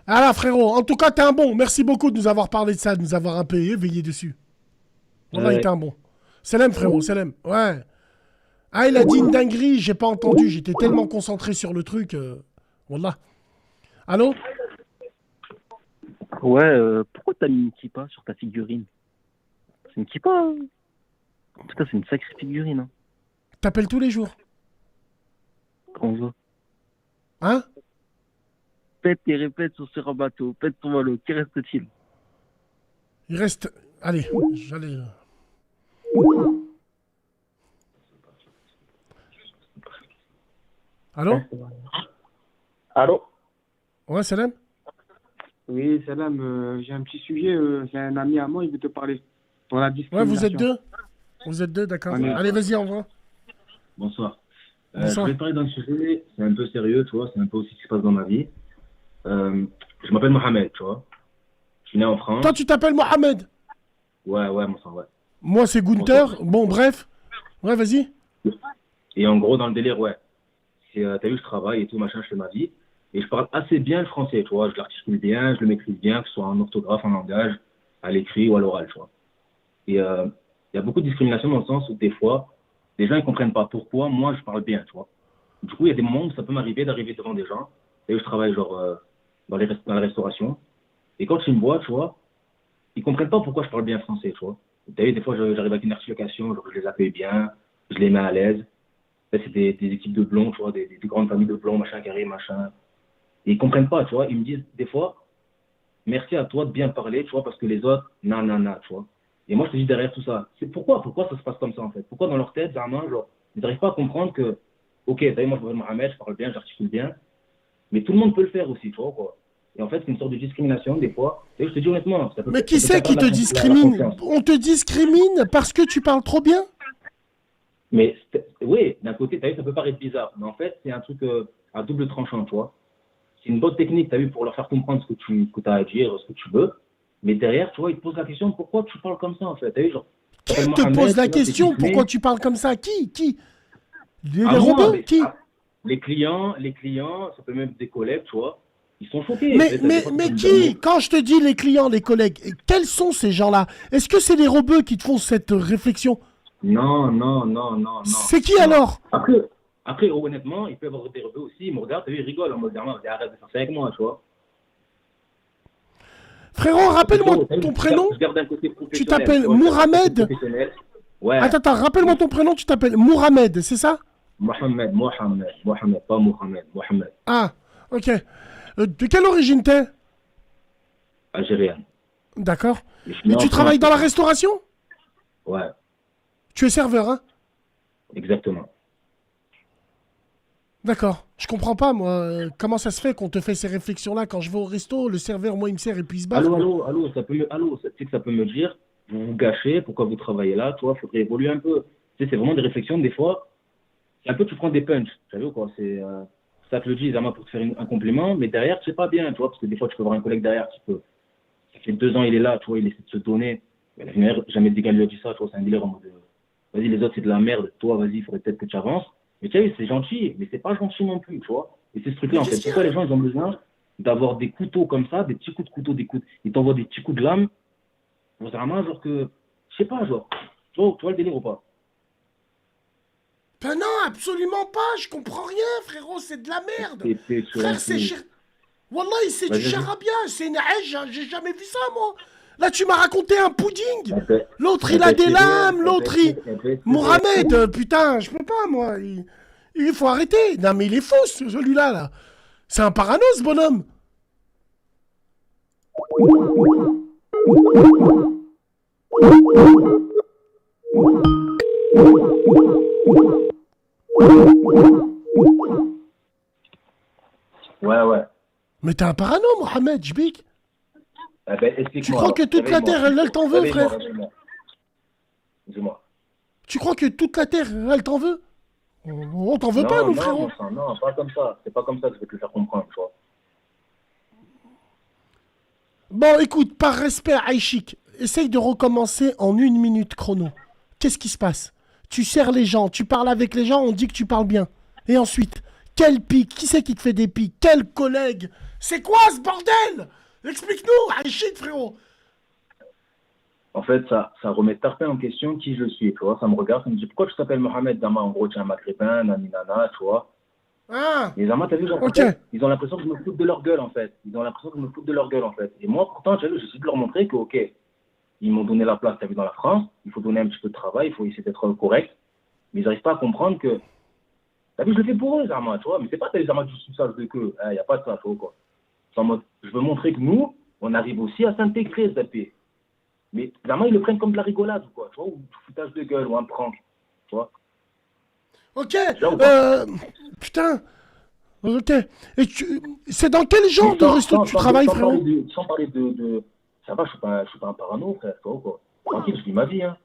[SPEAKER 7] Alors, frérot, en tout cas, t'es un bon. Merci beaucoup de nous avoir parlé de ça, de nous avoir un peu éveillé dessus. Wallah, t'es un bon. Salam, frérot, salam. Ouais. Ah, il a dit une dinguerie, j'ai pas entendu. J'étais tellement concentré sur le truc. Wallah. Allô?
[SPEAKER 13] Ouais, pourquoi t'as mis une kippa sur ta figurine? C'est une kippa, hein. En tout cas, c'est une sacrée figurine. Hein.
[SPEAKER 7] T'appelles tous les jours?
[SPEAKER 13] Comment ça?
[SPEAKER 7] Hein?
[SPEAKER 13] Pète et répète sur ce bateau, pète ton malo, qui reste-t-il?
[SPEAKER 7] Il reste... Allez, j'allais... Allô?
[SPEAKER 14] Allô?
[SPEAKER 7] Ouais, salam?
[SPEAKER 14] Oui, salam, j'ai un petit sujet, c'est un ami à moi, il veut te parler. Pour la discrimination.
[SPEAKER 7] Ouais, vous êtes deux? Vous êtes deux, d'accord. Allez, vas-y, envoie.
[SPEAKER 15] Bonsoir.
[SPEAKER 7] Bonsoir.
[SPEAKER 15] Je vais te parler d'un sujet, c'est un peu sérieux, tu vois, c'est un peu aussi ce qui se passe dans ma vie. Je m'appelle Mohamed, tu vois. Je suis né en France.
[SPEAKER 7] Toi, tu t'appelles Mohamed?
[SPEAKER 15] Ouais, mon sang, ouais.
[SPEAKER 7] Moi, c'est Gunther. Bon, bref. Ouais, vas-y.
[SPEAKER 15] Et en gros, dans le délire, ouais. T'as vu, je travaille et tout, machin, je fais ma vie. Et je parle assez bien le français, tu vois. Je l'articule bien, je le maîtrise bien, que ce soit en orthographe, en langage, à l'écrit ou à l'oral, tu vois. Et il y a beaucoup de discrimination dans le sens où des fois, les gens ils comprennent pas pourquoi moi je parle bien, tu vois. Du coup, il y a des moments où ça peut m'arriver d'arriver devant des gens. Et je travaille genre dans la restauration. Et quand ils me voient, tu vois, ils comprennent pas pourquoi je parle bien français, tu vois. T'as vu, des fois, j'arrive avec une articulation, genre je les accueille bien, je les mets à l'aise. Là, c'est des équipes de blonds, tu vois, des grandes familles de blonds, machin, carré, machin. Et ils comprennent pas, tu vois. Ils me disent des fois, merci à toi de bien parler, tu vois, parce que les autres, nanana, tu vois. Et moi, je te dis derrière tout ça, c'est pourquoi ça se passe comme ça, en fait? Pourquoi dans leur tête, genre, ils n'arrivent pas à comprendre que, ok, t'as vu, moi, je m'appelle Mohamed, je parle bien, j'articule bien, mais tout le monde peut le faire aussi, tu vois, quoi. Et en fait, c'est une sorte de discrimination, des fois. Et je te dis honnêtement, ça peut,
[SPEAKER 7] mais qui c'est qui te discrimine? On te discrimine parce que tu parles trop bien?
[SPEAKER 15] Mais, oui, d'un côté, t'as vu, ça peut paraître bizarre, mais en fait, c'est un truc à double tranchant, tu vois. C'est une bonne technique, t'as vu, pour leur faire comprendre ce que tu as à dire, ce que tu veux. Mais derrière, tu vois, ils te posent la question pourquoi tu parles comme ça, en fait. T'as vu, genre,
[SPEAKER 7] qui te pose la question pourquoi tu parles comme ça? Qui? Les robots? Qui?
[SPEAKER 15] Les clients, ça peut même être des collègues, tu vois. Ils sont choqués.
[SPEAKER 7] Mais qui? Quand je te dis les clients, les collègues, quels sont ces gens-là? Est-ce que c'est les robots qui te font cette réflexion?
[SPEAKER 15] Non.
[SPEAKER 7] C'est qui alors?
[SPEAKER 15] Après, honnêtement, il peut y avoir des robots aussi. Ils me regardent, ils rigolent en mode arrête de faire ça avec moi, tu vois.
[SPEAKER 7] Frérot, rappelle-moi ton prénom. Tu t'appelles Mohamed?
[SPEAKER 15] Ouais.
[SPEAKER 7] Attends, rappelle-moi ton prénom, tu t'appelles Mohamed, c'est ça?
[SPEAKER 15] Mohamed, pas Mohamed, Mohamed.
[SPEAKER 7] Ah, ok. De quelle origine t'es?
[SPEAKER 15] Algérienne.
[SPEAKER 7] D'accord. Mais tu travailles dans la restauration?
[SPEAKER 15] Ouais.
[SPEAKER 7] Tu es serveur, hein?
[SPEAKER 15] Exactement.
[SPEAKER 7] D'accord. Je comprends pas, moi. Comment ça se fait qu'on te fait ces réflexions-là quand je vais au resto, le serveur, moi, il me sert et puis il se barre?
[SPEAKER 15] Allô, tu sais que ça peut me dire, vous vous gâchez, pourquoi vous travaillez là, tu vois, faudrait évoluer un peu. Tu sais, c'est vraiment des réflexions, des fois, c'est un peu, tu prends des punchs, tu vois, quoi, c'est ça te le dit, Zama, pour te faire un compliment, mais derrière, tu sais pas bien, tu vois, parce que des fois, tu peux avoir un collègue derrière qui peut, ça fait 2 ans, il est là, tu vois, il essaie de se donner, mais jamais de lui a dit ça, tu vois, c'est un délire en mode, vas-y, les autres, c'est de la merde, toi, vas-y, il faudrait peut-être que tu avances. Mais tu sais, c'est gentil, mais c'est pas gentil non plus, tu vois. Et c'est ce truc-là, en fait. Pourquoi les gens, ils ont besoin d'avoir des couteaux comme ça, des petits coups de couteau, ils t'envoient des petits coups de lame. Vraiment, genre que, je sais pas, genre, tu vois le délire ou pas?
[SPEAKER 7] Ben non, absolument pas, je comprends rien, frérot, c'est de la merde. Frère, c'est cher. Wallah, c'est du charabia, c'est une hache, j'ai jamais vu ça, moi. Là, tu m'as raconté un pudding. L'autre, il a des lames, l'autre, il... Mohamed, putain, je peux pas, moi. Il faut arrêter. Non, mais il est faux, celui-là, là. C'est un parano, ce bonhomme.
[SPEAKER 15] Ouais.
[SPEAKER 7] Mais t'es un parano, Mohamed, Jbik.
[SPEAKER 15] Eh ben, explique-moi.
[SPEAKER 7] Tu crois que toute la terre, elle t'en veut, frère?
[SPEAKER 15] Dis-moi.
[SPEAKER 7] Tu crois que toute la terre, elle t'en veut? On t'en veut pas, nous, frérot.
[SPEAKER 15] Non, pas comme ça. C'est pas comme ça que je vais te le faire comprendre, tu vois.
[SPEAKER 7] Bon, écoute, par respect à Aïchik, essaye de recommencer en 1 minute chrono. Qu'est-ce qui se passe? Tu sers les gens, tu parles avec les gens, on dit que tu parles bien. Et ensuite, quel pic? Qui c'est qui te fait des pics? Quel collègue? C'est quoi ce bordel? Explique-nous, Aïchik, frérot.
[SPEAKER 15] En fait, ça remet certains en question qui je suis, tu vois. Ça me regarde, ça me dit pourquoi tu t'appelles Mohamed Dama, en gros, tu es un maghrébin, naninana, tu vois.
[SPEAKER 7] Ah.
[SPEAKER 15] Les Amas, t'as vu, genre,
[SPEAKER 7] okay.
[SPEAKER 15] Ils ont l'impression que je me fous de leur gueule, en fait. Et moi, pourtant, j'essaie de leur montrer que, ok, ils m'ont donné la place, t'as vu, dans la France, il faut donner un petit peu de travail, il faut essayer d'être correct. Mais ils n'arrivent pas à comprendre que, t'as vu, je le fais pour eux, les Amas, tu vois. Mais c'est pas les Amas du sous-sage de queue, il n'y a pas de ça, tu vois, quoi. C'est en mode, je veux montrer que nous, on arrive aussi à s'intégrer, Zappé. Mais vraiment, ils le prennent comme de la rigolade, quoi, tu vois, ou du foutage de gueule, ou un prank, tu vois.
[SPEAKER 7] Ok, putain. Ok. Et c'est dans quel genre de resto que tu travailles, frérot?
[SPEAKER 15] Sans parler de... Ça va, je suis pas un parano, frère, tu vois, quoi. Tranquille, je vis ma vie, hein.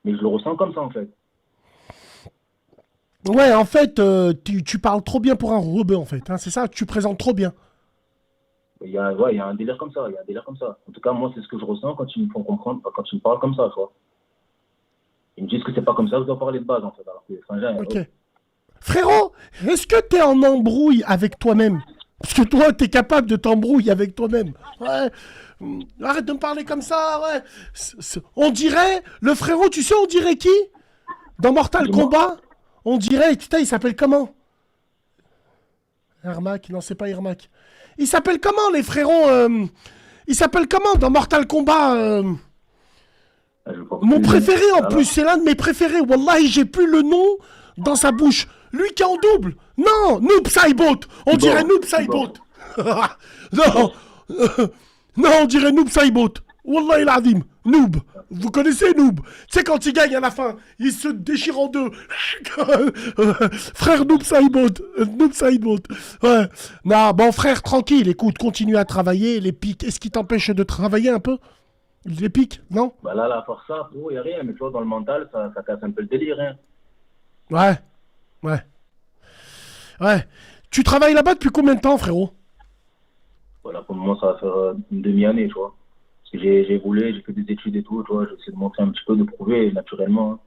[SPEAKER 15] Mais je le ressens comme ça, en fait.
[SPEAKER 7] Ouais, en fait, tu parles trop bien pour un rebeu, en fait, hein, c'est ça? Tu présentes trop bien.
[SPEAKER 15] Il y a un délire comme ça, En tout cas, moi, c'est ce que je ressens quand ils me font comprendre, quand ils me parlent comme ça, tu vois. Ils me disent que c'est pas comme ça que je dois parler de base, en fait. Alors que,
[SPEAKER 7] ok. Frérot, est-ce que t'es en embrouille avec toi-même? Parce que toi, t'es capable de t'embrouiller avec toi-même. Ouais. Arrête de me parler comme ça, ouais. On dirait, le frérot, tu sais, on dirait qui? Dans Mortal Kombat, on dirait, putain, il s'appelle comment? Ermac, non, c'est pas Ermac. Il s'appelle comment, les frérots il s'appelle comment dans Mortal Kombat Mon préféré, en plus, c'est l'un de mes préférés. Wallahi, j'ai plus le nom dans sa bouche. Lui qui est en double. Non, Noob Saibot. On dirait Noob Saibot. Non, non, on dirait Noob Saibot. Wallahi l'azim. Noob. Vous connaissez Noob? C'est quand il gagne à la fin, il se déchire en deux. Frère Noob Saibot. Noob Saibot. Ouais. Non, bon frère, tranquille. Écoute, continue à travailler. Les pics, est-ce qui t'empêche de travailler un peu? Les pics, non?
[SPEAKER 15] Bah là, la force, ça, il n'y a rien. Mais tu vois, dans le mental, ça casse un peu le délire, hein.
[SPEAKER 7] Ouais. Tu travailles là-bas depuis combien de temps, frérot?
[SPEAKER 15] Voilà, pour le moment, ça va faire une demi-année, tu vois. Parce que j'ai évolué, j'ai fait des études et tout, tu vois. J'essaie de montrer un petit peu, de prouver naturellement. Hein.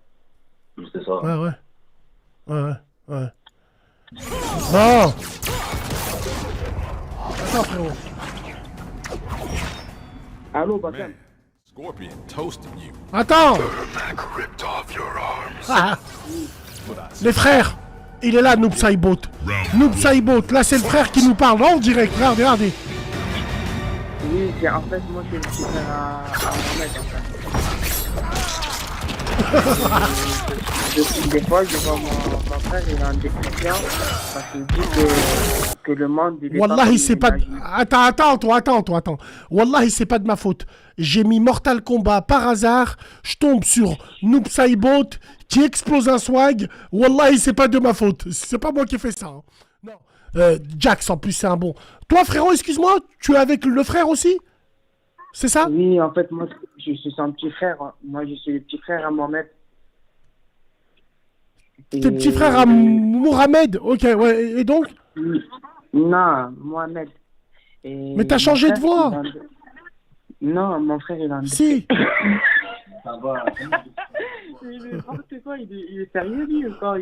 [SPEAKER 15] Juste ça.
[SPEAKER 7] Ouais. Non! Attends, frérot.
[SPEAKER 14] Allô, Bassem.
[SPEAKER 2] Scorpion toasted you.
[SPEAKER 7] Attends! Ah. Les frères! Il est là, Noob Saibot. Noob Saibot, là c'est le frère qui nous parle en direct, regardez.
[SPEAKER 14] Oui, c'est en fait, moi je suis le petit frère à Mohamed, en fait. Des fois, je vois mon frère, il est en dépression, parce qu'il dit que le monde, il est
[SPEAKER 7] Wallahi, c'est pas... Attends. Wallahi, c'est pas de ma faute. J'ai mis Mortal Kombat par hasard, je tombe sur Noob Saibot, qui explose un swag. Wallahi, c'est pas de ma faute. C'est pas moi qui ai fait ça. Hein. Non. Jax, en plus, c'est un bon. Toi, frérot, excuse-moi, tu es avec le frère aussi? C'est ça?
[SPEAKER 14] Oui, en fait, moi, je suis son petit frère. Moi, je suis le petit frère à Mohamed.
[SPEAKER 7] T'es petit frère à Mohamed? Ok, ouais, et donc?
[SPEAKER 14] Non, Mohamed.
[SPEAKER 7] Mais t'as changé de voix?
[SPEAKER 14] Non, mon frère, il a un...
[SPEAKER 7] Si.
[SPEAKER 14] Ça va. Il est sérieux, lui, ou quoi?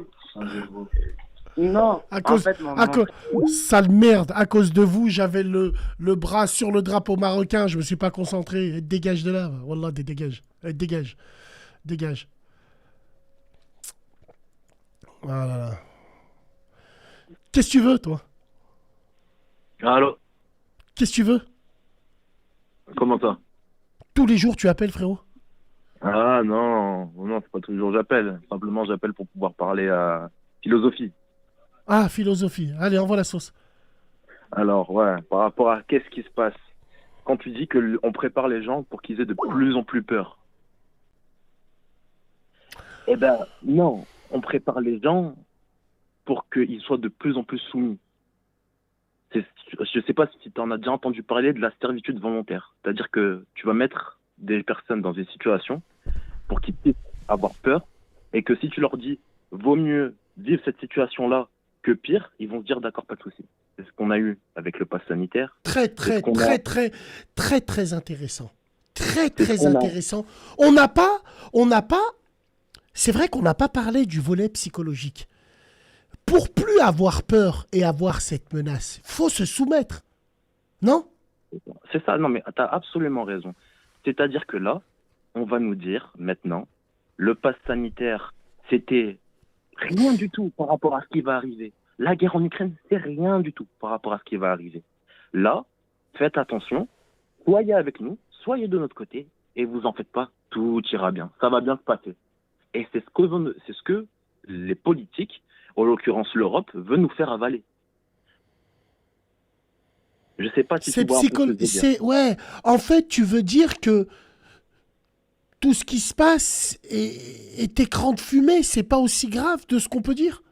[SPEAKER 14] Non,
[SPEAKER 7] sale merde, à cause de vous, j'avais le bras sur le drapeau marocain, je me suis pas concentré. Dégage de là, wallah, dégage. Dégage. Ah là là. Qu'est-ce que tu veux, toi?
[SPEAKER 3] Allô?
[SPEAKER 7] Qu'est-ce que tu veux?
[SPEAKER 3] Comment ça?
[SPEAKER 7] Tous les jours, tu appelles, frérot?
[SPEAKER 3] Ah non, non, c'est pas toujours j'appelle. Simplement, j'appelle pour pouvoir parler à philosophie.
[SPEAKER 7] Ah, philosophie. Allez, envoie la sauce.
[SPEAKER 3] Alors, ouais, par rapport à qu'est-ce qui se passe quand tu dis qu'on prépare les gens pour qu'ils aient de plus en plus peur. Eh ben, non, on prépare les gens pour qu'ils soient de plus en plus soumis. Je sais pas si tu en as déjà entendu parler de la servitude volontaire. C'est-à-dire que tu vas mettre des personnes dans des situations pour qu'ils puissent avoir peur et que si tu leur dis vaut mieux vivre cette situation-là que pire, ils vont se dire d'accord, pas de souci. C'est ce qu'on a eu avec le pass sanitaire.
[SPEAKER 7] Très intéressant. Très intéressant. C'est vrai qu'on n'a pas parlé du volet psychologique. Pour plus avoir peur et avoir cette menace, faut se soumettre. Non?
[SPEAKER 3] C'est ça, non mais tu as absolument raison. C'est-à-dire que là, on va nous dire maintenant, le pass sanitaire, c'était rien du tout par rapport à ce qui va arriver. La guerre en Ukraine, c'est rien du tout par rapport à ce qui va arriver. Là, faites attention, soyez avec nous, soyez de notre côté, et vous en faites pas, tout ira bien, ça va bien se passer. Et c'est ce que les politiques, en l'occurrence l'Europe, veut nous faire avaler. Je sais pas si tu vois un peu ce que je veux dire.
[SPEAKER 7] Ouais, en fait, tu veux dire que tout ce qui se passe est écran de fumée, c'est pas aussi grave de ce qu'on peut dire?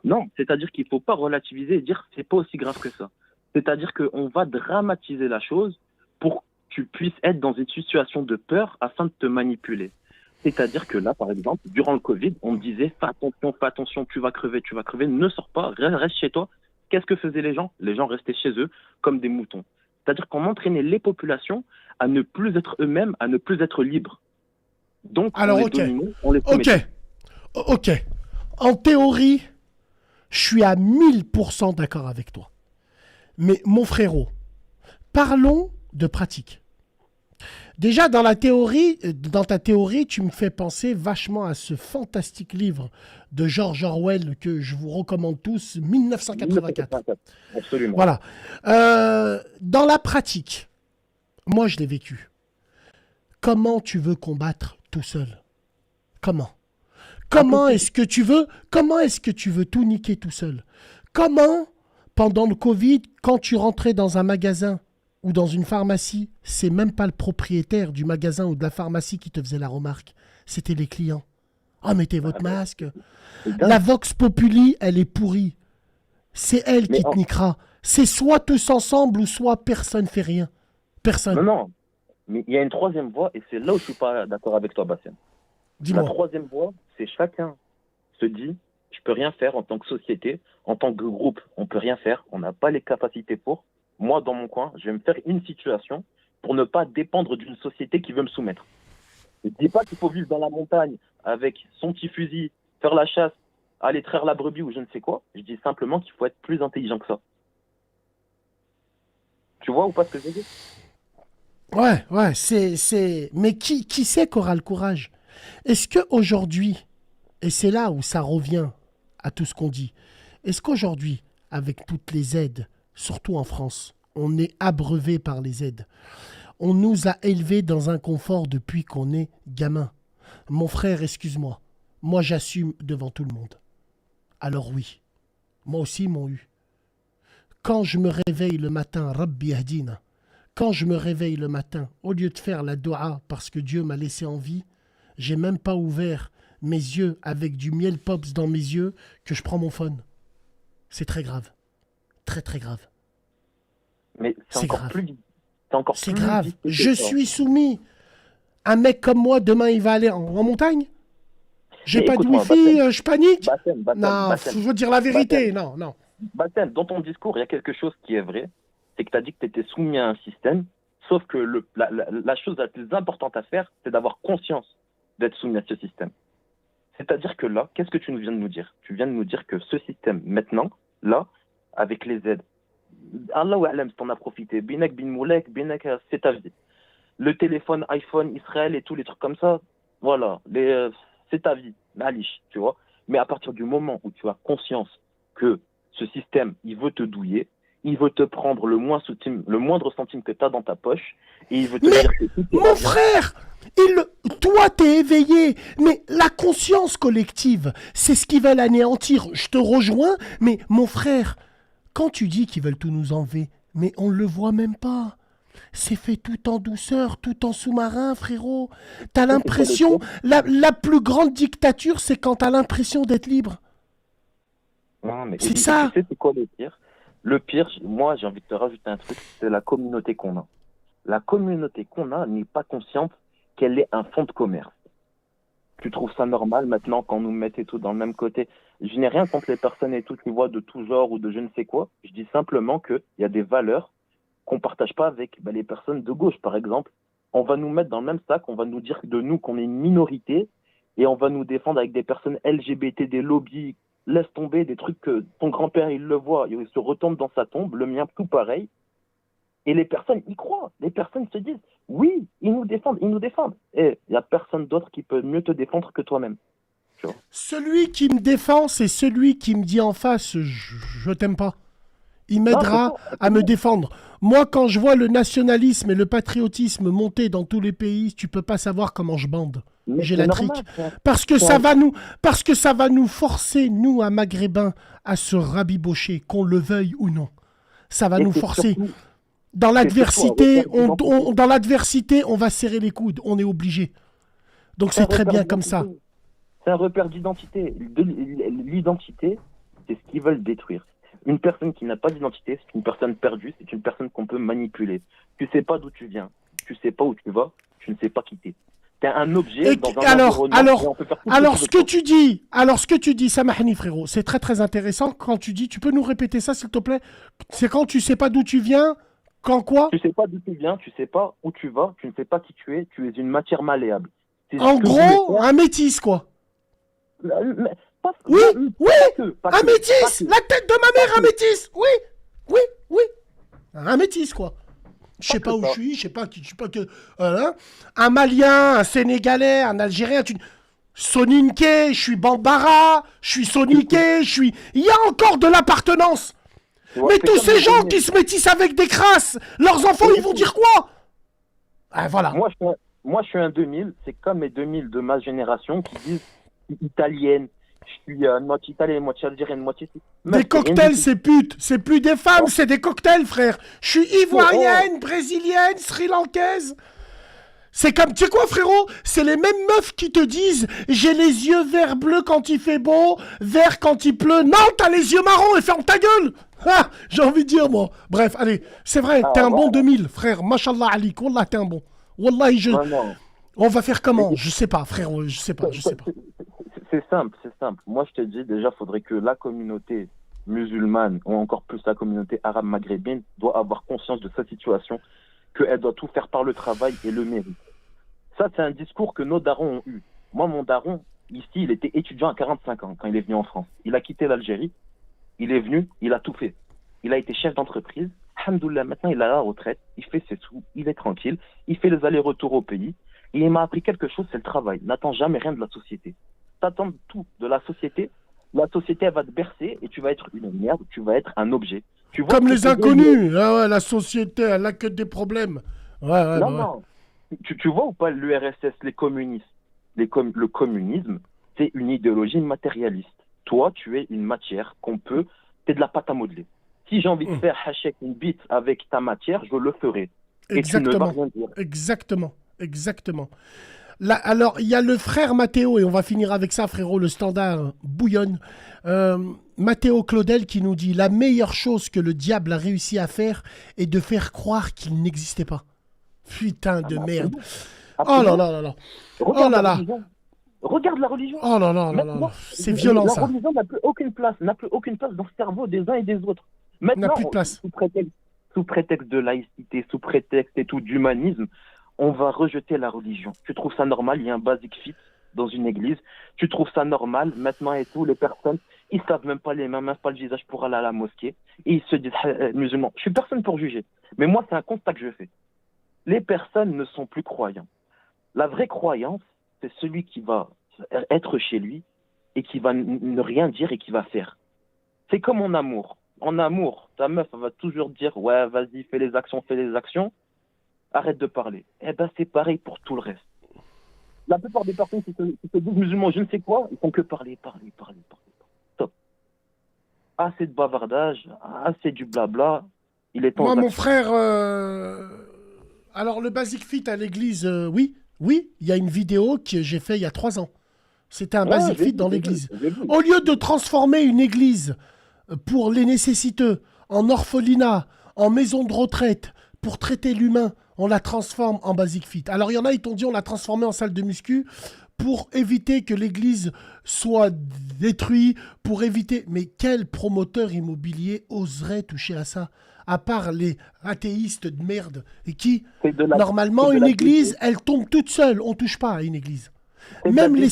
[SPEAKER 3] Non, c'est-à-dire qu'il faut pas relativiser et dire c'est pas aussi grave que ça. C'est-à-dire qu'on va dramatiser la chose pour que tu puisses être dans une situation de peur afin de te manipuler. C'est-à-dire que là, par exemple, durant le Covid, on me disait fais attention, tu vas crever, ne sors pas, reste chez toi. Qu'est-ce que faisaient les gens? Les gens restaient chez eux comme des moutons. C'est-à-dire qu'on entraînait les populations à ne plus être eux-mêmes, à ne plus être libres. Donc,
[SPEAKER 7] alors,
[SPEAKER 3] on les dominait, on les soumettait.
[SPEAKER 7] Ok. En théorie, je suis à 1000% d'accord avec toi. Mais mon frérot, parlons de pratique. Déjà, dans ta théorie, tu me fais penser vachement à ce fantastique livre de George Orwell que je vous recommande tous, 1984.
[SPEAKER 3] Absolument.
[SPEAKER 7] Voilà. Dans la pratique, moi je l'ai vécu. Comment tu veux combattre tout seul? Comment est-ce que tu veux tout niquer tout seul? Comment, pendant le Covid, quand tu rentrais dans un magasin ou dans une pharmacie, c'est même pas le propriétaire du magasin ou de la pharmacie qui te faisait la remarque, c'était les clients. Oh, mettez votre masque. La Vox Populi, elle est pourrie. C'est elle qui te niquera. C'est soit tous ensemble ou soit personne fait rien. Personne.
[SPEAKER 3] Non. Mais il y a une troisième voie et c'est là où je suis pas d'accord avec toi, Bassem.
[SPEAKER 7] Dis-moi.
[SPEAKER 3] La troisième voie, c'est chacun se dit je peux rien faire en tant que société, en tant que groupe, on peut rien faire, on n'a pas les capacités pour. Moi, dans mon coin, je vais me faire une situation pour ne pas dépendre d'une société qui veut me soumettre. Je ne dis pas qu'il faut vivre dans la montagne avec son petit fusil, faire la chasse, aller traire la brebis ou je ne sais quoi. Je dis simplement qu'il faut être plus intelligent que ça. Tu vois ou pas ce que je veux dire?
[SPEAKER 7] Ouais, c'est... Mais qui c'est qui aura le courage? Est-ce qu'aujourd'hui, et c'est là où ça revient à tout ce qu'on dit, est-ce qu'aujourd'hui, avec toutes les aides, surtout en France, on est abreuvé par les aides. On nous a élevés dans un confort depuis qu'on est gamin. Mon frère, excuse-moi, moi j'assume devant tout le monde. Alors oui, moi aussi ils m'ont eu. Quand je me réveille le matin, Rabbi Yahdina, quand je me réveille le matin, au lieu de faire la doua parce que Dieu m'a laissé en vie, j'ai même pas ouvert mes yeux avec du miel pops dans mes yeux que je prends mon phone. C'est très grave. Très très grave.
[SPEAKER 3] Mais c'est encore
[SPEAKER 7] grave.
[SPEAKER 3] plus. C'est
[SPEAKER 7] grave. Je suis soumis. Un mec comme moi, demain, il va aller en montagne. J'ai pas de wifi, je panique. Non, je veux dire la vérité. Non.
[SPEAKER 3] Bassem, dans ton discours, il y a quelque chose qui est vrai. C'est que tu as dit que tu étais soumis à un système. Sauf que la chose la plus importante à faire, c'est d'avoir conscience d'être soumis à ce système. C'est-à-dire que là, qu'est-ce que tu viens de nous dire? Tu viens de nous dire que ce système, maintenant, là, avec les aides, Allah ou Alam, si t'en as profité, Binek bin Moulek, Binek, c'est ta vie. Le téléphone, iPhone, Israël et tous les trucs comme ça, voilà, c'est ta vie, Malish, tu vois. Mais à partir du moment où tu as conscience que ce système, il veut te douiller, il veut te prendre le moindre centime que tu as dans ta poche, et il veut te dire que tout est
[SPEAKER 7] Mon frère, toi, t'es éveillé, mais la conscience collective, c'est ce qu'ils veulent anéantir. Je te rejoins, mais mon frère, quand tu dis qu'ils veulent tout nous enlever, mais on ne le voit même pas. C'est fait tout en douceur, tout en sous-marin, frérot. T'as l'impression, la plus grande dictature, c'est quand t'as l'impression d'être libre.
[SPEAKER 3] Non, mais
[SPEAKER 7] c'est ça.
[SPEAKER 3] Tu sais, c'est quoi le pire? Le pire, moi, j'ai envie de te rajouter un truc, c'est la communauté qu'on a. La communauté qu'on a n'est pas consciente qu'elle est un fonds de commerce. Tu trouves ça normal maintenant quand nous mettez tout dans le même côté? Je n'ai rien contre les personnes et tout qui voient de tout genre ou de je ne sais quoi. Je dis simplement qu'il y a des valeurs qu'on ne partage pas avec les personnes de gauche, par exemple. On va nous mettre dans le même sac, on va nous dire de nous qu'on est une minorité et on va nous défendre avec des personnes LGBT, des lobbies. Laisse tomber des trucs que ton grand-père, il le voit, il se retombe dans sa tombe, le mien, tout pareil. Et les personnes y croient. Les personnes se disent, oui, ils nous défendent, ils nous défendent. Et il n'y a personne d'autre qui peut mieux te défendre que toi-même.
[SPEAKER 7] Celui qui me défend, c'est celui qui me dit en face, je t'aime pas. Il m'aidera à me défendre. Moi, quand je vois le nationalisme et le patriotisme monter dans tous les pays, tu peux pas savoir comment je bande. J'ai la trique. Parce que ça va nous forcer, nous, à Maghrébins, à se rabibocher, qu'on le veuille ou non. Ça va nous forcer. Dans l'adversité, on va serrer les coudes. On est obligé. Donc c'est très bien comme ça.
[SPEAKER 3] C'est un repère d'identité. L'identité, c'est ce qu'ils veulent détruire. Une personne qui n'a pas d'identité, c'est une personne perdue, c'est une personne qu'on peut manipuler. Tu sais pas d'où tu viens, tu sais pas où tu vas, tu ne sais pas qui t'es. T'es un objet dans un environnement.
[SPEAKER 7] Alors ce que tu dis, Samahni frérot, c'est très très intéressant quand tu dis, tu peux nous répéter ça s'il te plaît? C'est quand tu sais pas d'où tu viens, quand quoi?
[SPEAKER 3] Tu sais pas d'où tu viens, tu sais pas où tu vas, tu ne sais pas qui tu es une matière malléable.
[SPEAKER 7] En gros, un métis quoi. Oui, un métis, la tête de ma mère, un métis, oui, un métis quoi. Je sais pas où je suis, je sais pas que, un Malien, un Sénégalais, un Algérien, Soninké, je suis Bambara, je suis Soniké, il y a encore de l'appartenance. Mais tous ces gens qui se métissent avec des crasses, leurs enfants, ils vont dire quoi? Ah, voilà.
[SPEAKER 3] Moi, je suis un 2000, c'est comme mes 2000 de ma génération qui disent italienne. Je suis moitié italienne, moitié algérienne, moitié...
[SPEAKER 7] Des cocktails, c'est putes. C'est plus des femmes, c'est des cocktails, frère. Je suis ivoirienne, brésilienne, sri-lankaise. C'est comme... Tu sais quoi, frérot? C'est les mêmes meufs qui te disent « J'ai les yeux vert bleu quand il fait beau, vert quand il pleut. » Non, t'as les yeux marrons et ferme ta gueule. Ah, j'ai envie de dire, moi. Bref, allez. C'est vrai, t'es un bon 2000, frère. Mashallah alik. Wallah, t'es un bon. Wallah, on va faire comment? Je sais pas, frérot. Je sais pas.
[SPEAKER 3] C'est simple. Moi, je te dis, déjà, il faudrait que la communauté musulmane, ou encore plus la communauté arabe maghrébine, doit avoir conscience de sa situation, qu'elle doit tout faire par le travail et le mérite. Ça, c'est un discours que nos darons ont eu. Moi, mon daron, ici, il était étudiant à 45 ans quand il est venu en France. Il a quitté l'Algérie, il est venu, il a tout fait. Il a été chef d'entreprise. Alhamdoulilah, maintenant, il a la retraite, il fait ses sous, il est tranquille, il fait les allers-retours au pays. Et il m'a appris quelque chose, c'est le travail. N'attends jamais rien de la société. T'attends tout de la société elle va te bercer et tu vas être une merde, tu vas être un objet. Tu vois.
[SPEAKER 7] Comme les inconnus. Ah ouais, la société, elle a que des problèmes.
[SPEAKER 3] Non. Tu vois ou pas l'URSS, les communistes? Le communisme, c'est une idéologie matérialiste. Toi, tu es une matière t'es de la pâte à modeler. Si j'ai envie de faire hachek une bite avec ta matière, je le ferai.
[SPEAKER 7] Exactement. Exactement. Là, alors, il y a le frère Mathéo, et on va finir avec ça, frérot, le standard bouillonne. Mathéo Claudel qui nous dit « La meilleure chose que le diable a réussi à faire est de faire croire qu'il n'existait pas. » Putain de merde. Oh là là là là. Oh là là.
[SPEAKER 3] Regarde la religion.
[SPEAKER 7] Oh là là là là. C'est violent ça.
[SPEAKER 3] La religion n'a plus aucune place dans le cerveau des uns et des autres. Maintenant,
[SPEAKER 7] n'a plus de place.
[SPEAKER 3] Sous prétexte de laïcité, sous prétexte et tout d'humanisme, on va rejeter la religion. Tu trouves ça normal? Il y a un basic fit dans une église. Tu trouves ça normal maintenant et tout? Les personnes, ils savent même pas les mains, même pas le visage pour aller à la mosquée. Et ils se disent musulmans. Je suis personne pour juger. Mais moi, c'est un constat que je fais. Les personnes ne sont plus croyants. La vraie croyance, c'est celui qui va être chez lui et qui va ne rien dire et qui va faire. C'est comme en amour. En amour, ta meuf elle va toujours dire ouais, vas-y, fais les actions, arrête de parler. Eh ben c'est pareil pour tout le reste. La plupart des personnes qui se disent musulmans, je ne sais quoi, ils font que parler. Stop. Assez de bavardage, assez du blabla. Il est temps.
[SPEAKER 7] Moi, mon frère, alors le Basic Fit à l'église, oui, il y a une vidéo que j'ai fait il y a 3 ans. C'était un Basic Fit dans l'église. Au lieu de transformer une église pour les nécessiteux en orphelinat, en maison de retraite, pour traiter l'humain, on la transforme en Basic Fit. Alors il y en a, ils t'ont dit on l'a transformé en salle de muscu pour éviter que l'église soit détruite, pour éviter... Mais quel promoteur immobilier oserait toucher à ça? À part les athéistes de merde. Et qui, normalement, une église, elle tombe toute seule. On ne touche pas à une église. Même les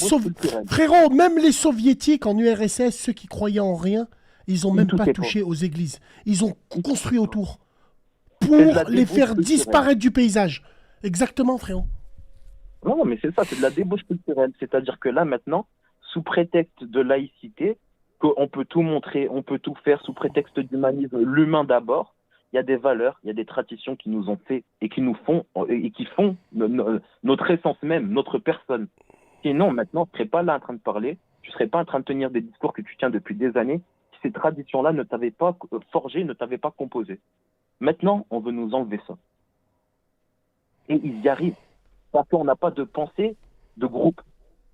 [SPEAKER 7] Frérot, même les soviétiques en URSS, ceux qui croyaient en rien, ils n'ont même pas touché aux églises. Ils ont construit autour pour les faire disparaître du paysage. Exactement, frérot.
[SPEAKER 3] Non, mais c'est ça, c'est de la débauche culturelle. C'est-à-dire que là, maintenant, sous prétexte de laïcité, qu'on peut tout montrer, on peut tout faire sous prétexte d'humanisme, l'humain d'abord, il y a des valeurs, il y a des traditions qui nous ont fait et qui nous font et qui font notre essence même, notre personne. Sinon, maintenant, tu ne serais pas là en train de parler, tu ne serais pas en train de tenir des discours que tu tiens depuis des années si ces traditions-là ne t'avaient pas forgé, ne t'avaient pas composé. Maintenant, on veut nous enlever ça. Et ils y arrivent. Parce qu'on n'a pas de pensée de groupe.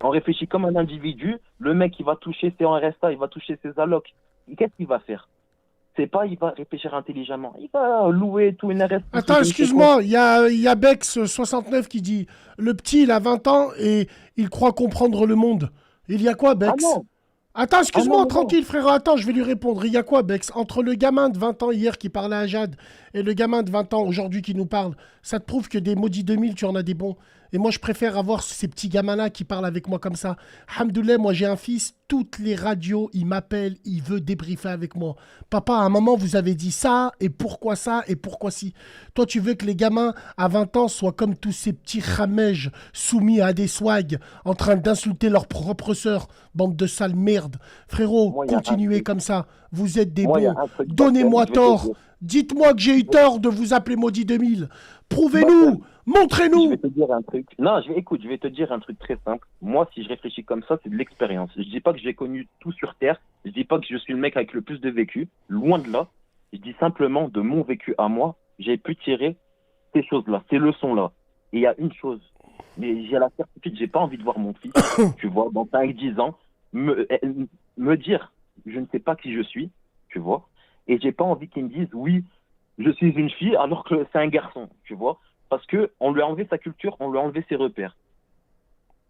[SPEAKER 3] On réfléchit comme un individu. Le mec, il va toucher ses RSA, il va toucher ses allocs. Qu'est-ce qu'il va faire? C'est pas, il va réfléchir intelligemment. Il va louer tout une RSA.
[SPEAKER 7] Attends, excuse-moi, il y a Bex69 qui dit « Le petit, il a 20 ans et il croit comprendre le monde. » Il y a quoi, Bex?
[SPEAKER 3] Ah non.
[SPEAKER 7] Attends, excuse-moi, tranquille, frère. Attends, je vais lui répondre. Il y a quoi, Bex? Entre le gamin de 20 ans hier qui parlait à Jade et le gamin de 20 ans aujourd'hui qui nous parle, ça te prouve que des maudits 2000, tu en as des bons. Et moi, je préfère avoir ces petits gamins-là qui parlent avec moi comme ça. Alhamdoulilah, moi, j'ai un fils. Toutes les radios, il m'appelle, il veut débriefer avec moi. Papa, à un moment, vous avez dit ça, et pourquoi si? Toi, tu veux que les gamins à 20 ans soient comme tous ces petits ramèges soumis à des swags, en train d'insulter leur propre sœur, bande de sales merdes. Frérot, continuez comme ça. Vous êtes des bons. Donnez-moi tort. Dites-moi que j'ai eu tort de vous appeler maudit 2000. Prouvez-nous. Montrez-nous.
[SPEAKER 3] Je vais te dire un truc. Non, je vais te dire un truc très simple. Moi, si je réfléchis comme ça, c'est de l'expérience. Je dis pas que j'ai connu tout sur Terre. Je dis pas que je suis le mec avec le plus de vécu. Loin de là. Je dis simplement de mon vécu à moi, j'ai pu tirer ces choses-là, ces leçons-là. Et il y a une chose. Mais j'ai la certitude, j'ai pas envie de voir mon fils, tu vois, dans 5-10 ans, me dire, je ne sais pas qui je suis, tu vois. Et j'ai pas envie qu'il me dise, oui, je suis une fille alors que c'est un garçon, tu vois. Parce qu'on lui a enlevé sa culture, on lui a enlevé ses repères.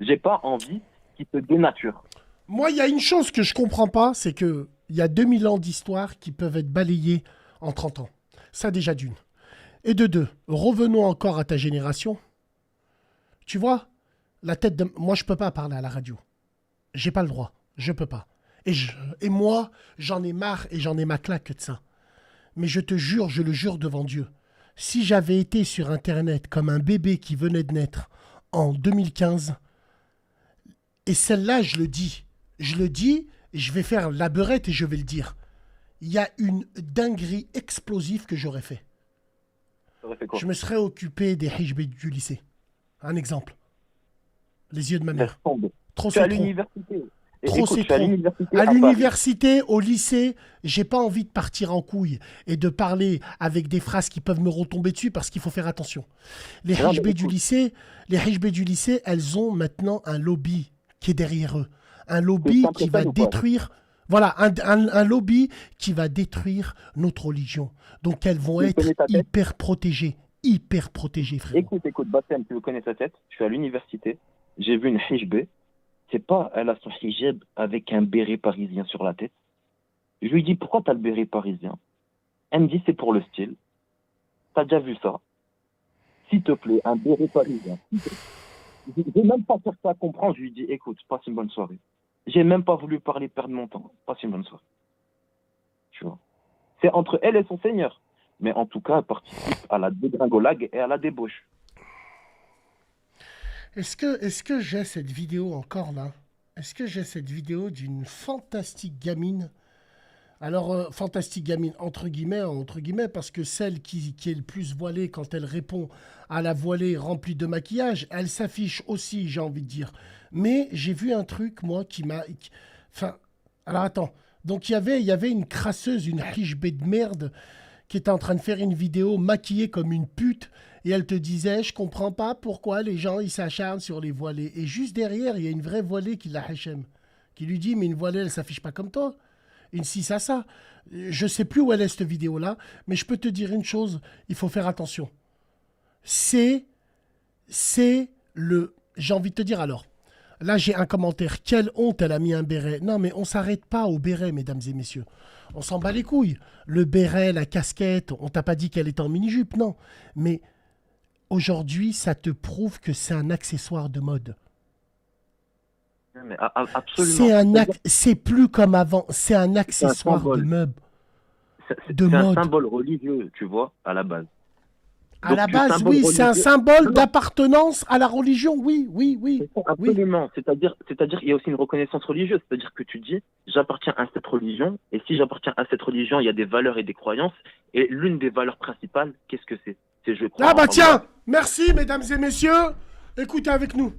[SPEAKER 3] J'ai pas envie qu'il se dénature.
[SPEAKER 7] Moi, il y a une chose que je comprends pas, c'est qu'il y a 2000 ans d'histoire qui peuvent être balayés en 30 ans. Ça, déjà d'une. Et de deux, revenons encore à ta génération. Tu vois, la tête de... Moi, je peux pas parler à la radio. J'ai pas le droit. Je peux pas. Et moi, j'en ai marre et j'en ai ma claque de ça. Mais je te jure, je le jure devant Dieu. Si j'avais été sur Internet comme un bébé qui venait de naître en 2015, et celle-là, je le dis, je vais faire la beurette et je vais le dire. Il y a une dinguerie explosive que j'aurais fait. Je me serais occupé des hijbés du lycée. Un exemple. Les yeux de ma mère. Trop c'est trop. Trop c'est trop. À l'université, au lycée, j'ai pas envie de partir en couille et de parler avec des phrases qui peuvent me retomber dessus parce qu'il faut faire attention. Les hijbés du lycée, elles ont maintenant un lobby qui est derrière eux. Un lobby qui va détruire... Voilà, un lobby qui va détruire notre religion. Donc elles vont être hyper protégées, frère.
[SPEAKER 3] Écoute, Bassem, tu connais sa tête. Je suis à l'université, j'ai vu une hijbé. C'est pas, elle a son hijab avec un béret parisien sur la tête. Je lui dis, pourquoi t'as le béret parisien? Elle me dit, c'est pour le style. T'as déjà vu ça? S'il te plaît, un béret parisien. J'ai même pas cherché à comprendre. Je lui dis, écoute, passe une bonne soirée. J'ai même pas voulu parler, perdre mon temps. Passe une bonne soirée. Tu vois. C'est entre elle et son seigneur. Mais en tout cas, elle participe à la dégringolade et à la débauche.
[SPEAKER 7] Est-ce que j'ai cette vidéo encore là? Est-ce que j'ai cette vidéo d'une fantastique gamine? Alors, fantastique gamine, entre guillemets, parce que celle qui est le plus voilée quand elle répond à la voilée remplie de maquillage, elle s'affiche aussi, j'ai envie de dire. Mais j'ai vu un truc, moi, qui m'a... Enfin, alors attends. Donc, il y avait une crasseuse, une hichbé de merde, qui était en train de faire une vidéo maquillée comme une pute, et elle te disait, je comprends pas pourquoi les gens, ils s'acharnent sur les voilées. Et juste derrière, il y a une vraie voilée qui la hachem, qui lui dit, mais une voilée, elle s'affiche pas comme toi. Une ci, ça. Je sais plus où elle est, cette vidéo-là, mais je peux te dire une chose, il faut faire attention. C'est le... J'ai envie de te dire alors, là j'ai un commentaire, quelle honte elle a mis un béret. Non mais on s'arrête pas au béret, mesdames et messieurs. On s'en bat les couilles. Le béret, la casquette, on t'a pas dit qu'elle était en mini-jupe, non. Mais aujourd'hui, ça te prouve que c'est un accessoire de mode.
[SPEAKER 3] Mais absolument.
[SPEAKER 7] C'est plus comme avant, c'est un accessoire de meuble.
[SPEAKER 3] C'est un symbole religieux, tu vois, à la base.
[SPEAKER 7] À la base, oui, c'est un symbole d'appartenance à la religion, oui.
[SPEAKER 3] Absolument. C'est-à-dire, il y a aussi une reconnaissance religieuse. C'est-à-dire que tu dis, j'appartiens à cette religion, et si j'appartiens à cette religion, il y a des valeurs et des croyances, et l'une des valeurs principales, qu'est-ce que c'est? C'est je crois.
[SPEAKER 7] Ah bah tiens, merci mesdames et messieurs, écoutez avec nous.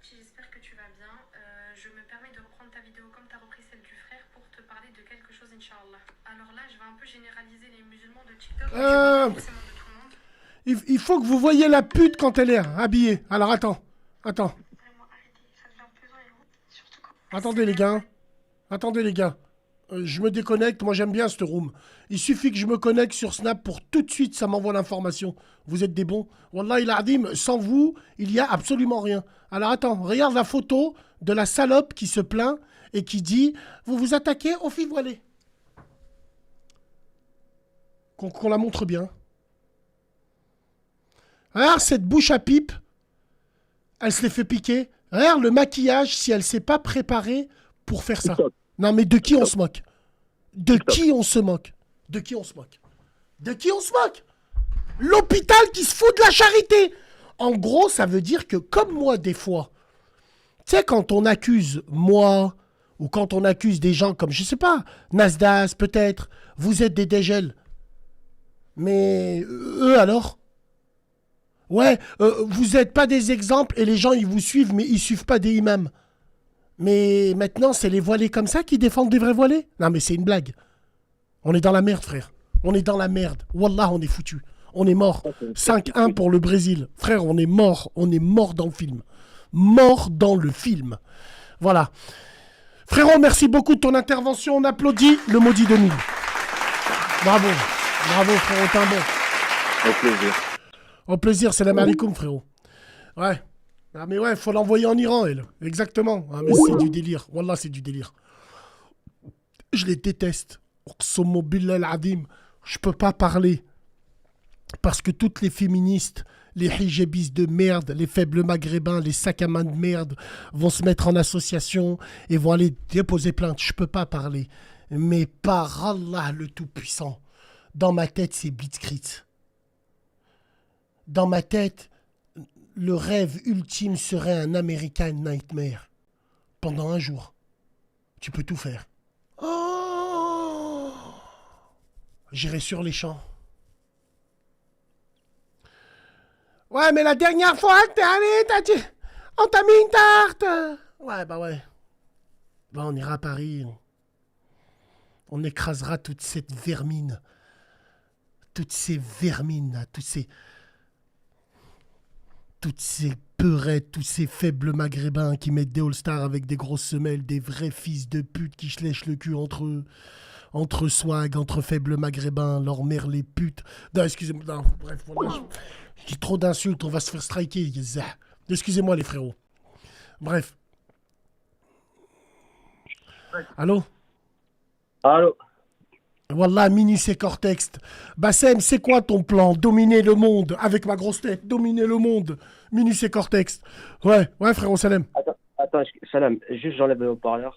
[SPEAKER 16] J'espère que tu vas bien. Je me permets de reprendre ta vidéo comme tu as repris celle du frère pour te parler de quelque chose, Inch'Allah. Alors là, je vais un peu généraliser les musulmans de TikTok.
[SPEAKER 7] Il faut que vous voyez la pute quand elle est habillée. Alors attends. Attendez les gars. Je me déconnecte, moi j'aime bien cette room. Il suffit que je me connecte sur Snap pour tout de suite, ça m'envoie l'information. Vous êtes des bons. Wallah il a dit, sans vous, il n'y a absolument rien. Alors attends, regarde la photo de la salope qui se plaint et qui dit, vous vous attaquez aux filles voilées. Qu'on la montre bien. Regarde cette bouche à pipe, elle se l'est fait piquer. Regarde le maquillage si elle s'est pas préparée pour faire ça. Non mais de qui on se moque? De qui on se moque? L'hôpital qui se fout de la charité. En gros, ça veut dire que comme moi des fois, tu sais quand on accuse moi, ou quand on accuse des gens comme, je sais pas, Nasdaq peut-être, vous êtes des dégels. Mais eux alors? Ouais, vous n'êtes pas des exemples et les gens ils vous suivent mais ils suivent pas des imams. Mais maintenant, c'est les voilés comme ça qui défendent des vrais voilés? Non, mais c'est une blague. On est dans la merde, frère. On est dans la merde. Wallah, on est foutu. On est mort. 5-1 pour le Brésil. Frère, on est mort. On est mort dans le film. Mort dans le film. Voilà. Frérot, merci beaucoup de ton intervention. On applaudit le maudit de Nil. Bravo. Bravo, frérot. T'es un bon.
[SPEAKER 3] Au plaisir.
[SPEAKER 7] Au plaisir. Salam alaikum, frérot. Ouais. Ah mais ouais, faut l'envoyer en Iran, elle. Exactement. Ah mais c'est du délire. Wallah, c'est du délire. Je les déteste. Uqsumu billah al-adim. Je peux pas parler. Parce que toutes les féministes, les hijabistes de merde, les faibles maghrébins, les sacs à main de merde, vont se mettre en association et vont aller déposer plainte. Je peux pas parler. Mais par Allah le Tout-Puissant, dans ma tête, c'est Blitzkrieg. Dans ma tête... Le rêve ultime serait un American Nightmare. Pendant un jour. Tu peux tout faire. Oh, j'irai sur les champs. Ouais, mais la dernière fois, t'es allé, t'as dit... On t'a mis une tarte. Ouais, bah ouais. Bah on ira à Paris. On écrasera toute cette vermine. Toutes ces vermines, là, toutes ces peurettes, tous ces faibles maghrébins qui mettent des all-stars avec des grosses semelles, des vrais fils de pute qui se lèchent le cul entre eux, entre swag, entre faibles maghrébins, leur mère les putes. Non, excusez-moi, non, bref, voilà, je dis trop d'insultes, on va se faire striker. Excusez-moi les frérots. Bref. Allô?
[SPEAKER 11] Allô?
[SPEAKER 7] Wallah, Minus et Cortex. Bassem, c'est quoi ton plan? Dominer le monde avec ma grosse tête. Dominer le monde. Minus et Cortex. Ouais, frérot, salam.
[SPEAKER 11] Attends, salam. Juste, j'enlève le haut-parleur.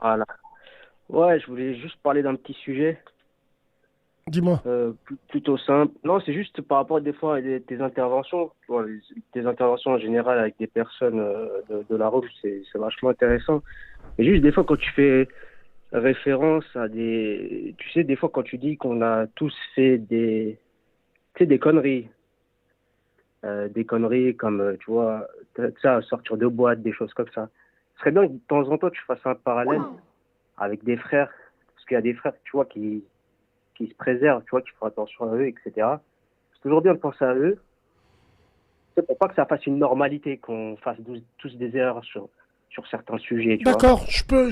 [SPEAKER 11] Voilà. Ouais, je voulais juste parler d'un petit sujet.
[SPEAKER 7] Dis-moi.
[SPEAKER 9] Plutôt simple. Non, c'est juste par rapport des fois à tes interventions. Tu vois, tes interventions en général avec des personnes de la rue, c'est vachement intéressant. Mais juste des fois quand tu fais référence à des... Tu sais, des fois quand tu dis qu'on a tous fait des conneries. Des conneries comme, tu vois, ça, sortir de boîte, des choses comme ça. Ce serait bien que de temps en temps tu fasses un parallèle avec des frères. Parce qu'il y a des frères, tu vois, qui se préservent, tu vois, qui font attention à eux, etc. C'est toujours bien de penser à eux. C'est pour pas que ça fasse une normalité, qu'on fasse tous des erreurs sur certains sujets.
[SPEAKER 7] D'accord, je peux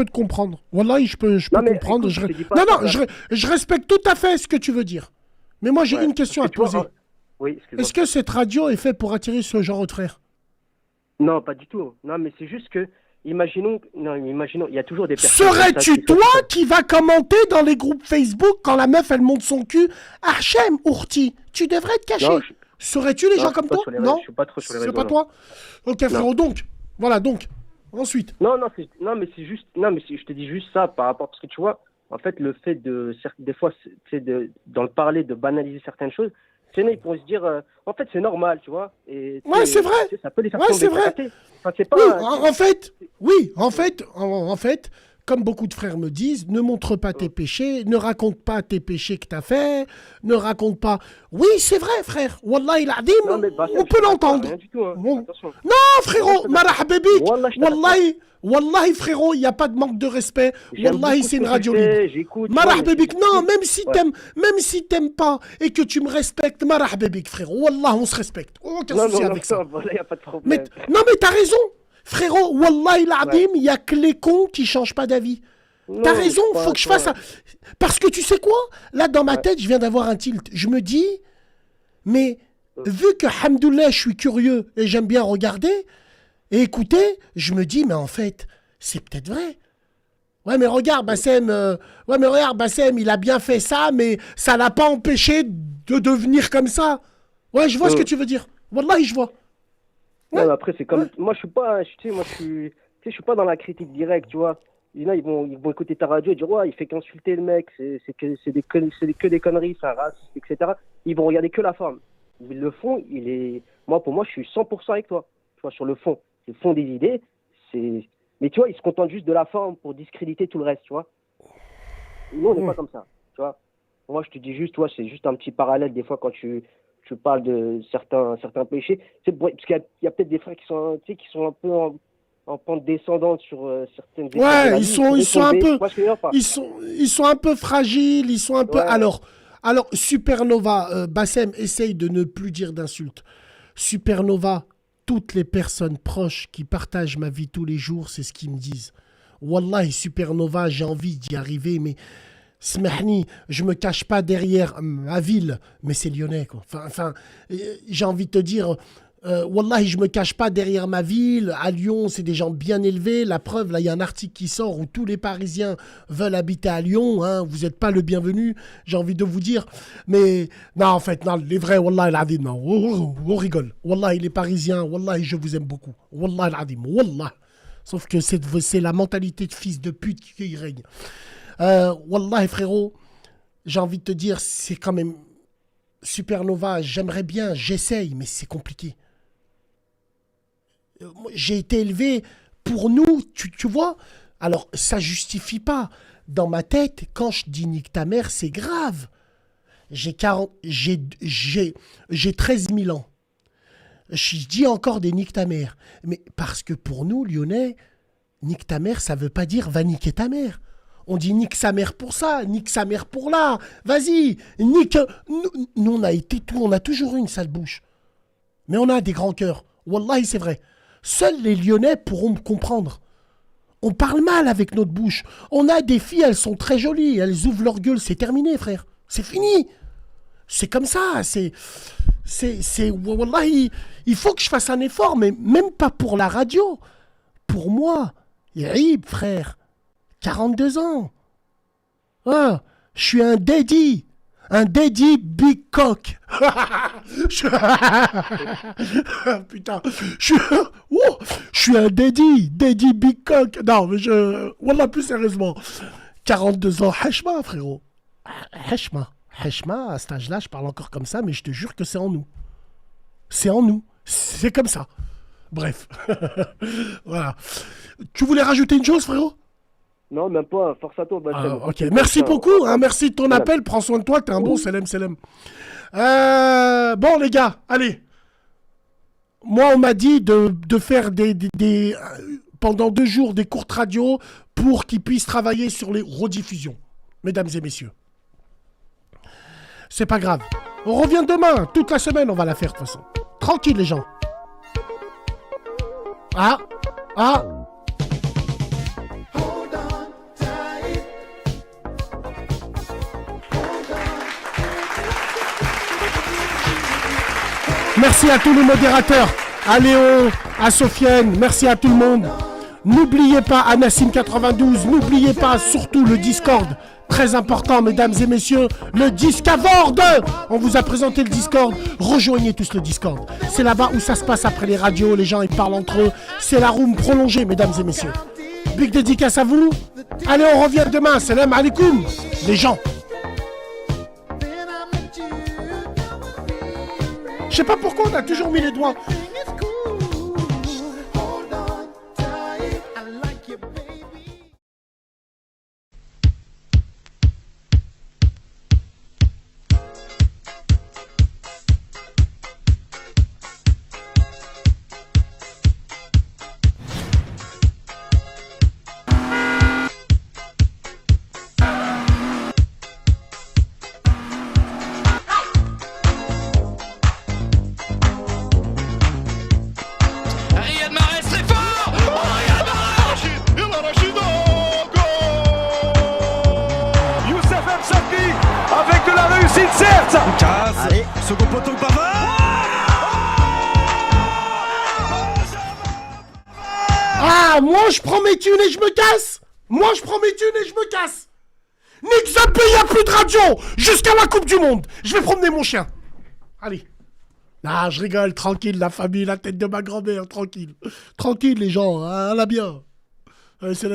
[SPEAKER 7] te comprendre. Wallahi, je peux comprendre.
[SPEAKER 9] Écoute,
[SPEAKER 7] je respecte tout à fait ce que tu veux dire. Mais moi, j'ai une question à te poser.
[SPEAKER 9] Oui,
[SPEAKER 7] est-ce que cette radio est faite pour attirer ce genre de frères?
[SPEAKER 9] Non, pas du tout. Non, mais c'est juste que, imaginons, il y a toujours des personnes...
[SPEAKER 7] Serais-tu toi qui va commenter dans les groupes Facebook quand la meuf, elle monte son cul? Archem, Ourti, tu devrais te cacher. Serais-tu les gens comme toi? Non,
[SPEAKER 9] je suis pas trop sur les réseaux.
[SPEAKER 7] C'est pas toi? Ok, frérot, donc, voilà, donc, ensuite.
[SPEAKER 9] Non, mais c'est juste, je te dis juste ça par rapport, parce que tu vois, en fait, le fait des fois, c'est dans le parler, de banaliser certaines choses, ils pourront se dire, en fait, c'est normal, tu vois. Et,
[SPEAKER 7] ouais, c'est vrai.
[SPEAKER 9] Ça peut les faire
[SPEAKER 7] c'est vrai.
[SPEAKER 9] Enfin, c'est pas,
[SPEAKER 7] oui, en fait, comme beaucoup de frères me disent, ne montre pas tes péchés, ne raconte pas tes péchés que tu as fait, ne raconte pas... Oui, c'est vrai, frère. Wallahi l'Adim, on peut l'entendre. Non, frérot, marah bébik. Wallahi, frérot, il n'y a pas de manque de respect. Wallahi, c'est une radio libre. Marah bébik, non, même si t'aimes pas et que tu me respectes, marah bébik, frérot. Wallah, on se respecte. Aucun souci avec ça.
[SPEAKER 9] Il n'y a pas de problème.
[SPEAKER 7] Non, mais t'as raison. Frérot, wallahi l'Adim, il n'y a que les cons qui changent pas d'avis. T'as raison, faut que je fasse ça. Parce que tu sais quoi? Là, dans ma tête, je viens d'avoir un tilt. Je me dis, mais vu que, hamdoulah, je suis curieux et j'aime bien regarder et écouter, je me dis, mais en fait, c'est peut-être vrai. Ouais, mais regarde, Bassem, il a bien fait ça, mais ça l'a pas empêché de devenir comme ça. Ouais, je vois ce que tu veux dire. Wallahi, je vois.
[SPEAKER 9] Ouais. Non, après, c'est comme... Moi, je suis pas... je suis pas dans la critique directe, tu vois. Il y en a, ils vont écouter ta radio et dire, ouais, il fait qu'insulter le mec, c'est que des conneries, c'est un raciste, etc. Ils vont regarder que la forme. Le fond, pour moi, je suis 100% avec toi. Tu vois, sur le fond. Le fond des idées, c'est... Mais tu vois, ils se contentent juste de la forme pour discréditer tout le reste, tu vois. Nous, on n'est pas comme ça, tu vois. Moi, je te dis juste, toi, c'est juste un petit parallèle, des fois, quand tu parles de certains péchés. Parce qu'il y a peut-être des frères qui sont un peu en pente descendante sur certaines...
[SPEAKER 7] Ouais, ils sont un peu fragiles, ils sont un peu... Alors, Supernova, Bassem, essaye de ne plus dire d'insultes. Supernova, toutes les personnes proches qui partagent ma vie tous les jours, c'est ce qu'ils me disent. Wallahi, Supernova, j'ai envie d'y arriver, mais... Smahni, je me cache pas derrière ma ville, mais c'est lyonnais, quoi. Enfin, j'ai envie de te dire, wallahi, je me cache pas derrière ma ville. À Lyon, c'est des gens bien élevés. La preuve, là, il y a un article qui sort où tous les Parisiens veulent habiter à Lyon. Hein. Vous n'êtes pas le bienvenu, j'ai envie de vous dire. Mais non, en fait, non, les vrais, wallahi, l'adim, non, on rigole. Wallahi, les Parisiens, wallahi, je vous aime beaucoup. Wallahi, l'adim, wallahi. Sauf que c'est la mentalité de fils de pute qui règne. Wallahi, frérot, j'ai envie de te dire, c'est quand même Supernova, j'aimerais bien, j'essaye, mais c'est compliqué. J'ai été élevé pour nous, tu vois. Alors, ça justifie pas. Dans ma tête, quand je dis nique ta mère, c'est grave. J'ai 13 000 ans. Je dis encore des nique ta mère. Mais parce que pour nous, Lyonnais, nique ta mère, ça veut pas dire va niquer ta mère. On dit nique sa mère pour ça, nique sa mère pour là. Vas-y, nique. Nous, on a toujours eu une sale bouche. Mais on a des grands cœurs. Wallahi, c'est vrai. Seuls les Lyonnais pourront me comprendre. On parle mal avec notre bouche. On a des filles, elles sont très jolies. Elles ouvrent leur gueule. C'est terminé, frère. C'est fini. C'est comme ça. Wallahi, il faut que je fasse un effort, mais même pas pour la radio. Pour moi. Yaïb, frère. 42 ans. Ah, je suis un daddy. Un daddy big cock. Putain. Je suis un daddy big cock. Non, mais wallah, plus sérieusement. 42 ans, hachma, frérot. Heshma. Heshma, à cet âge-là, je parle encore comme ça, mais je te jure que c'est en nous. C'est en nous. C'est comme ça. Bref. Voilà. Tu voulais rajouter une chose, frérot?
[SPEAKER 9] Non, même pas. Force à toi, Bassem.
[SPEAKER 7] Ok, merci beaucoup. Hein, merci de ton appel. Prends soin de toi. T'es un bon Selem. Bon, les gars, allez. Moi, on m'a dit de faire pendant 2 jours des courtes radios pour qu'ils puissent travailler sur les rediffusions. Mesdames et messieurs. C'est pas grave. On revient demain. Toute la semaine, on va la faire de toute façon. Tranquille, les gens. Ah. Merci à tous les modérateurs, à Léon, à Sofiane, merci à tout le monde. N'oubliez pas à Nassim92, n'oubliez pas surtout le Discord. Très important, mesdames et messieurs, le Discavord. On vous a présenté le Discord. Rejoignez tous le Discord. C'est là-bas où ça se passe après les radios. Les gens, ils parlent entre eux. C'est la room prolongée, mesdames et messieurs. Big dédicace à vous. Allez, on revient demain. Salam alaikum, les gens. Je sais pas pourquoi on a toujours mis les doigts.
[SPEAKER 8] Allez, second poteau Pavard.
[SPEAKER 7] Ah, moi je prends mes thunes et je me casse. Nick Zappé, il n'y a plus de radio jusqu'à la Coupe du Monde. Je vais promener mon chien. Allez. Ah, je rigole, tranquille, la famille, la tête de ma grand-mère, tranquille. Tranquille, les gens, hein, la bien. Allez, c'est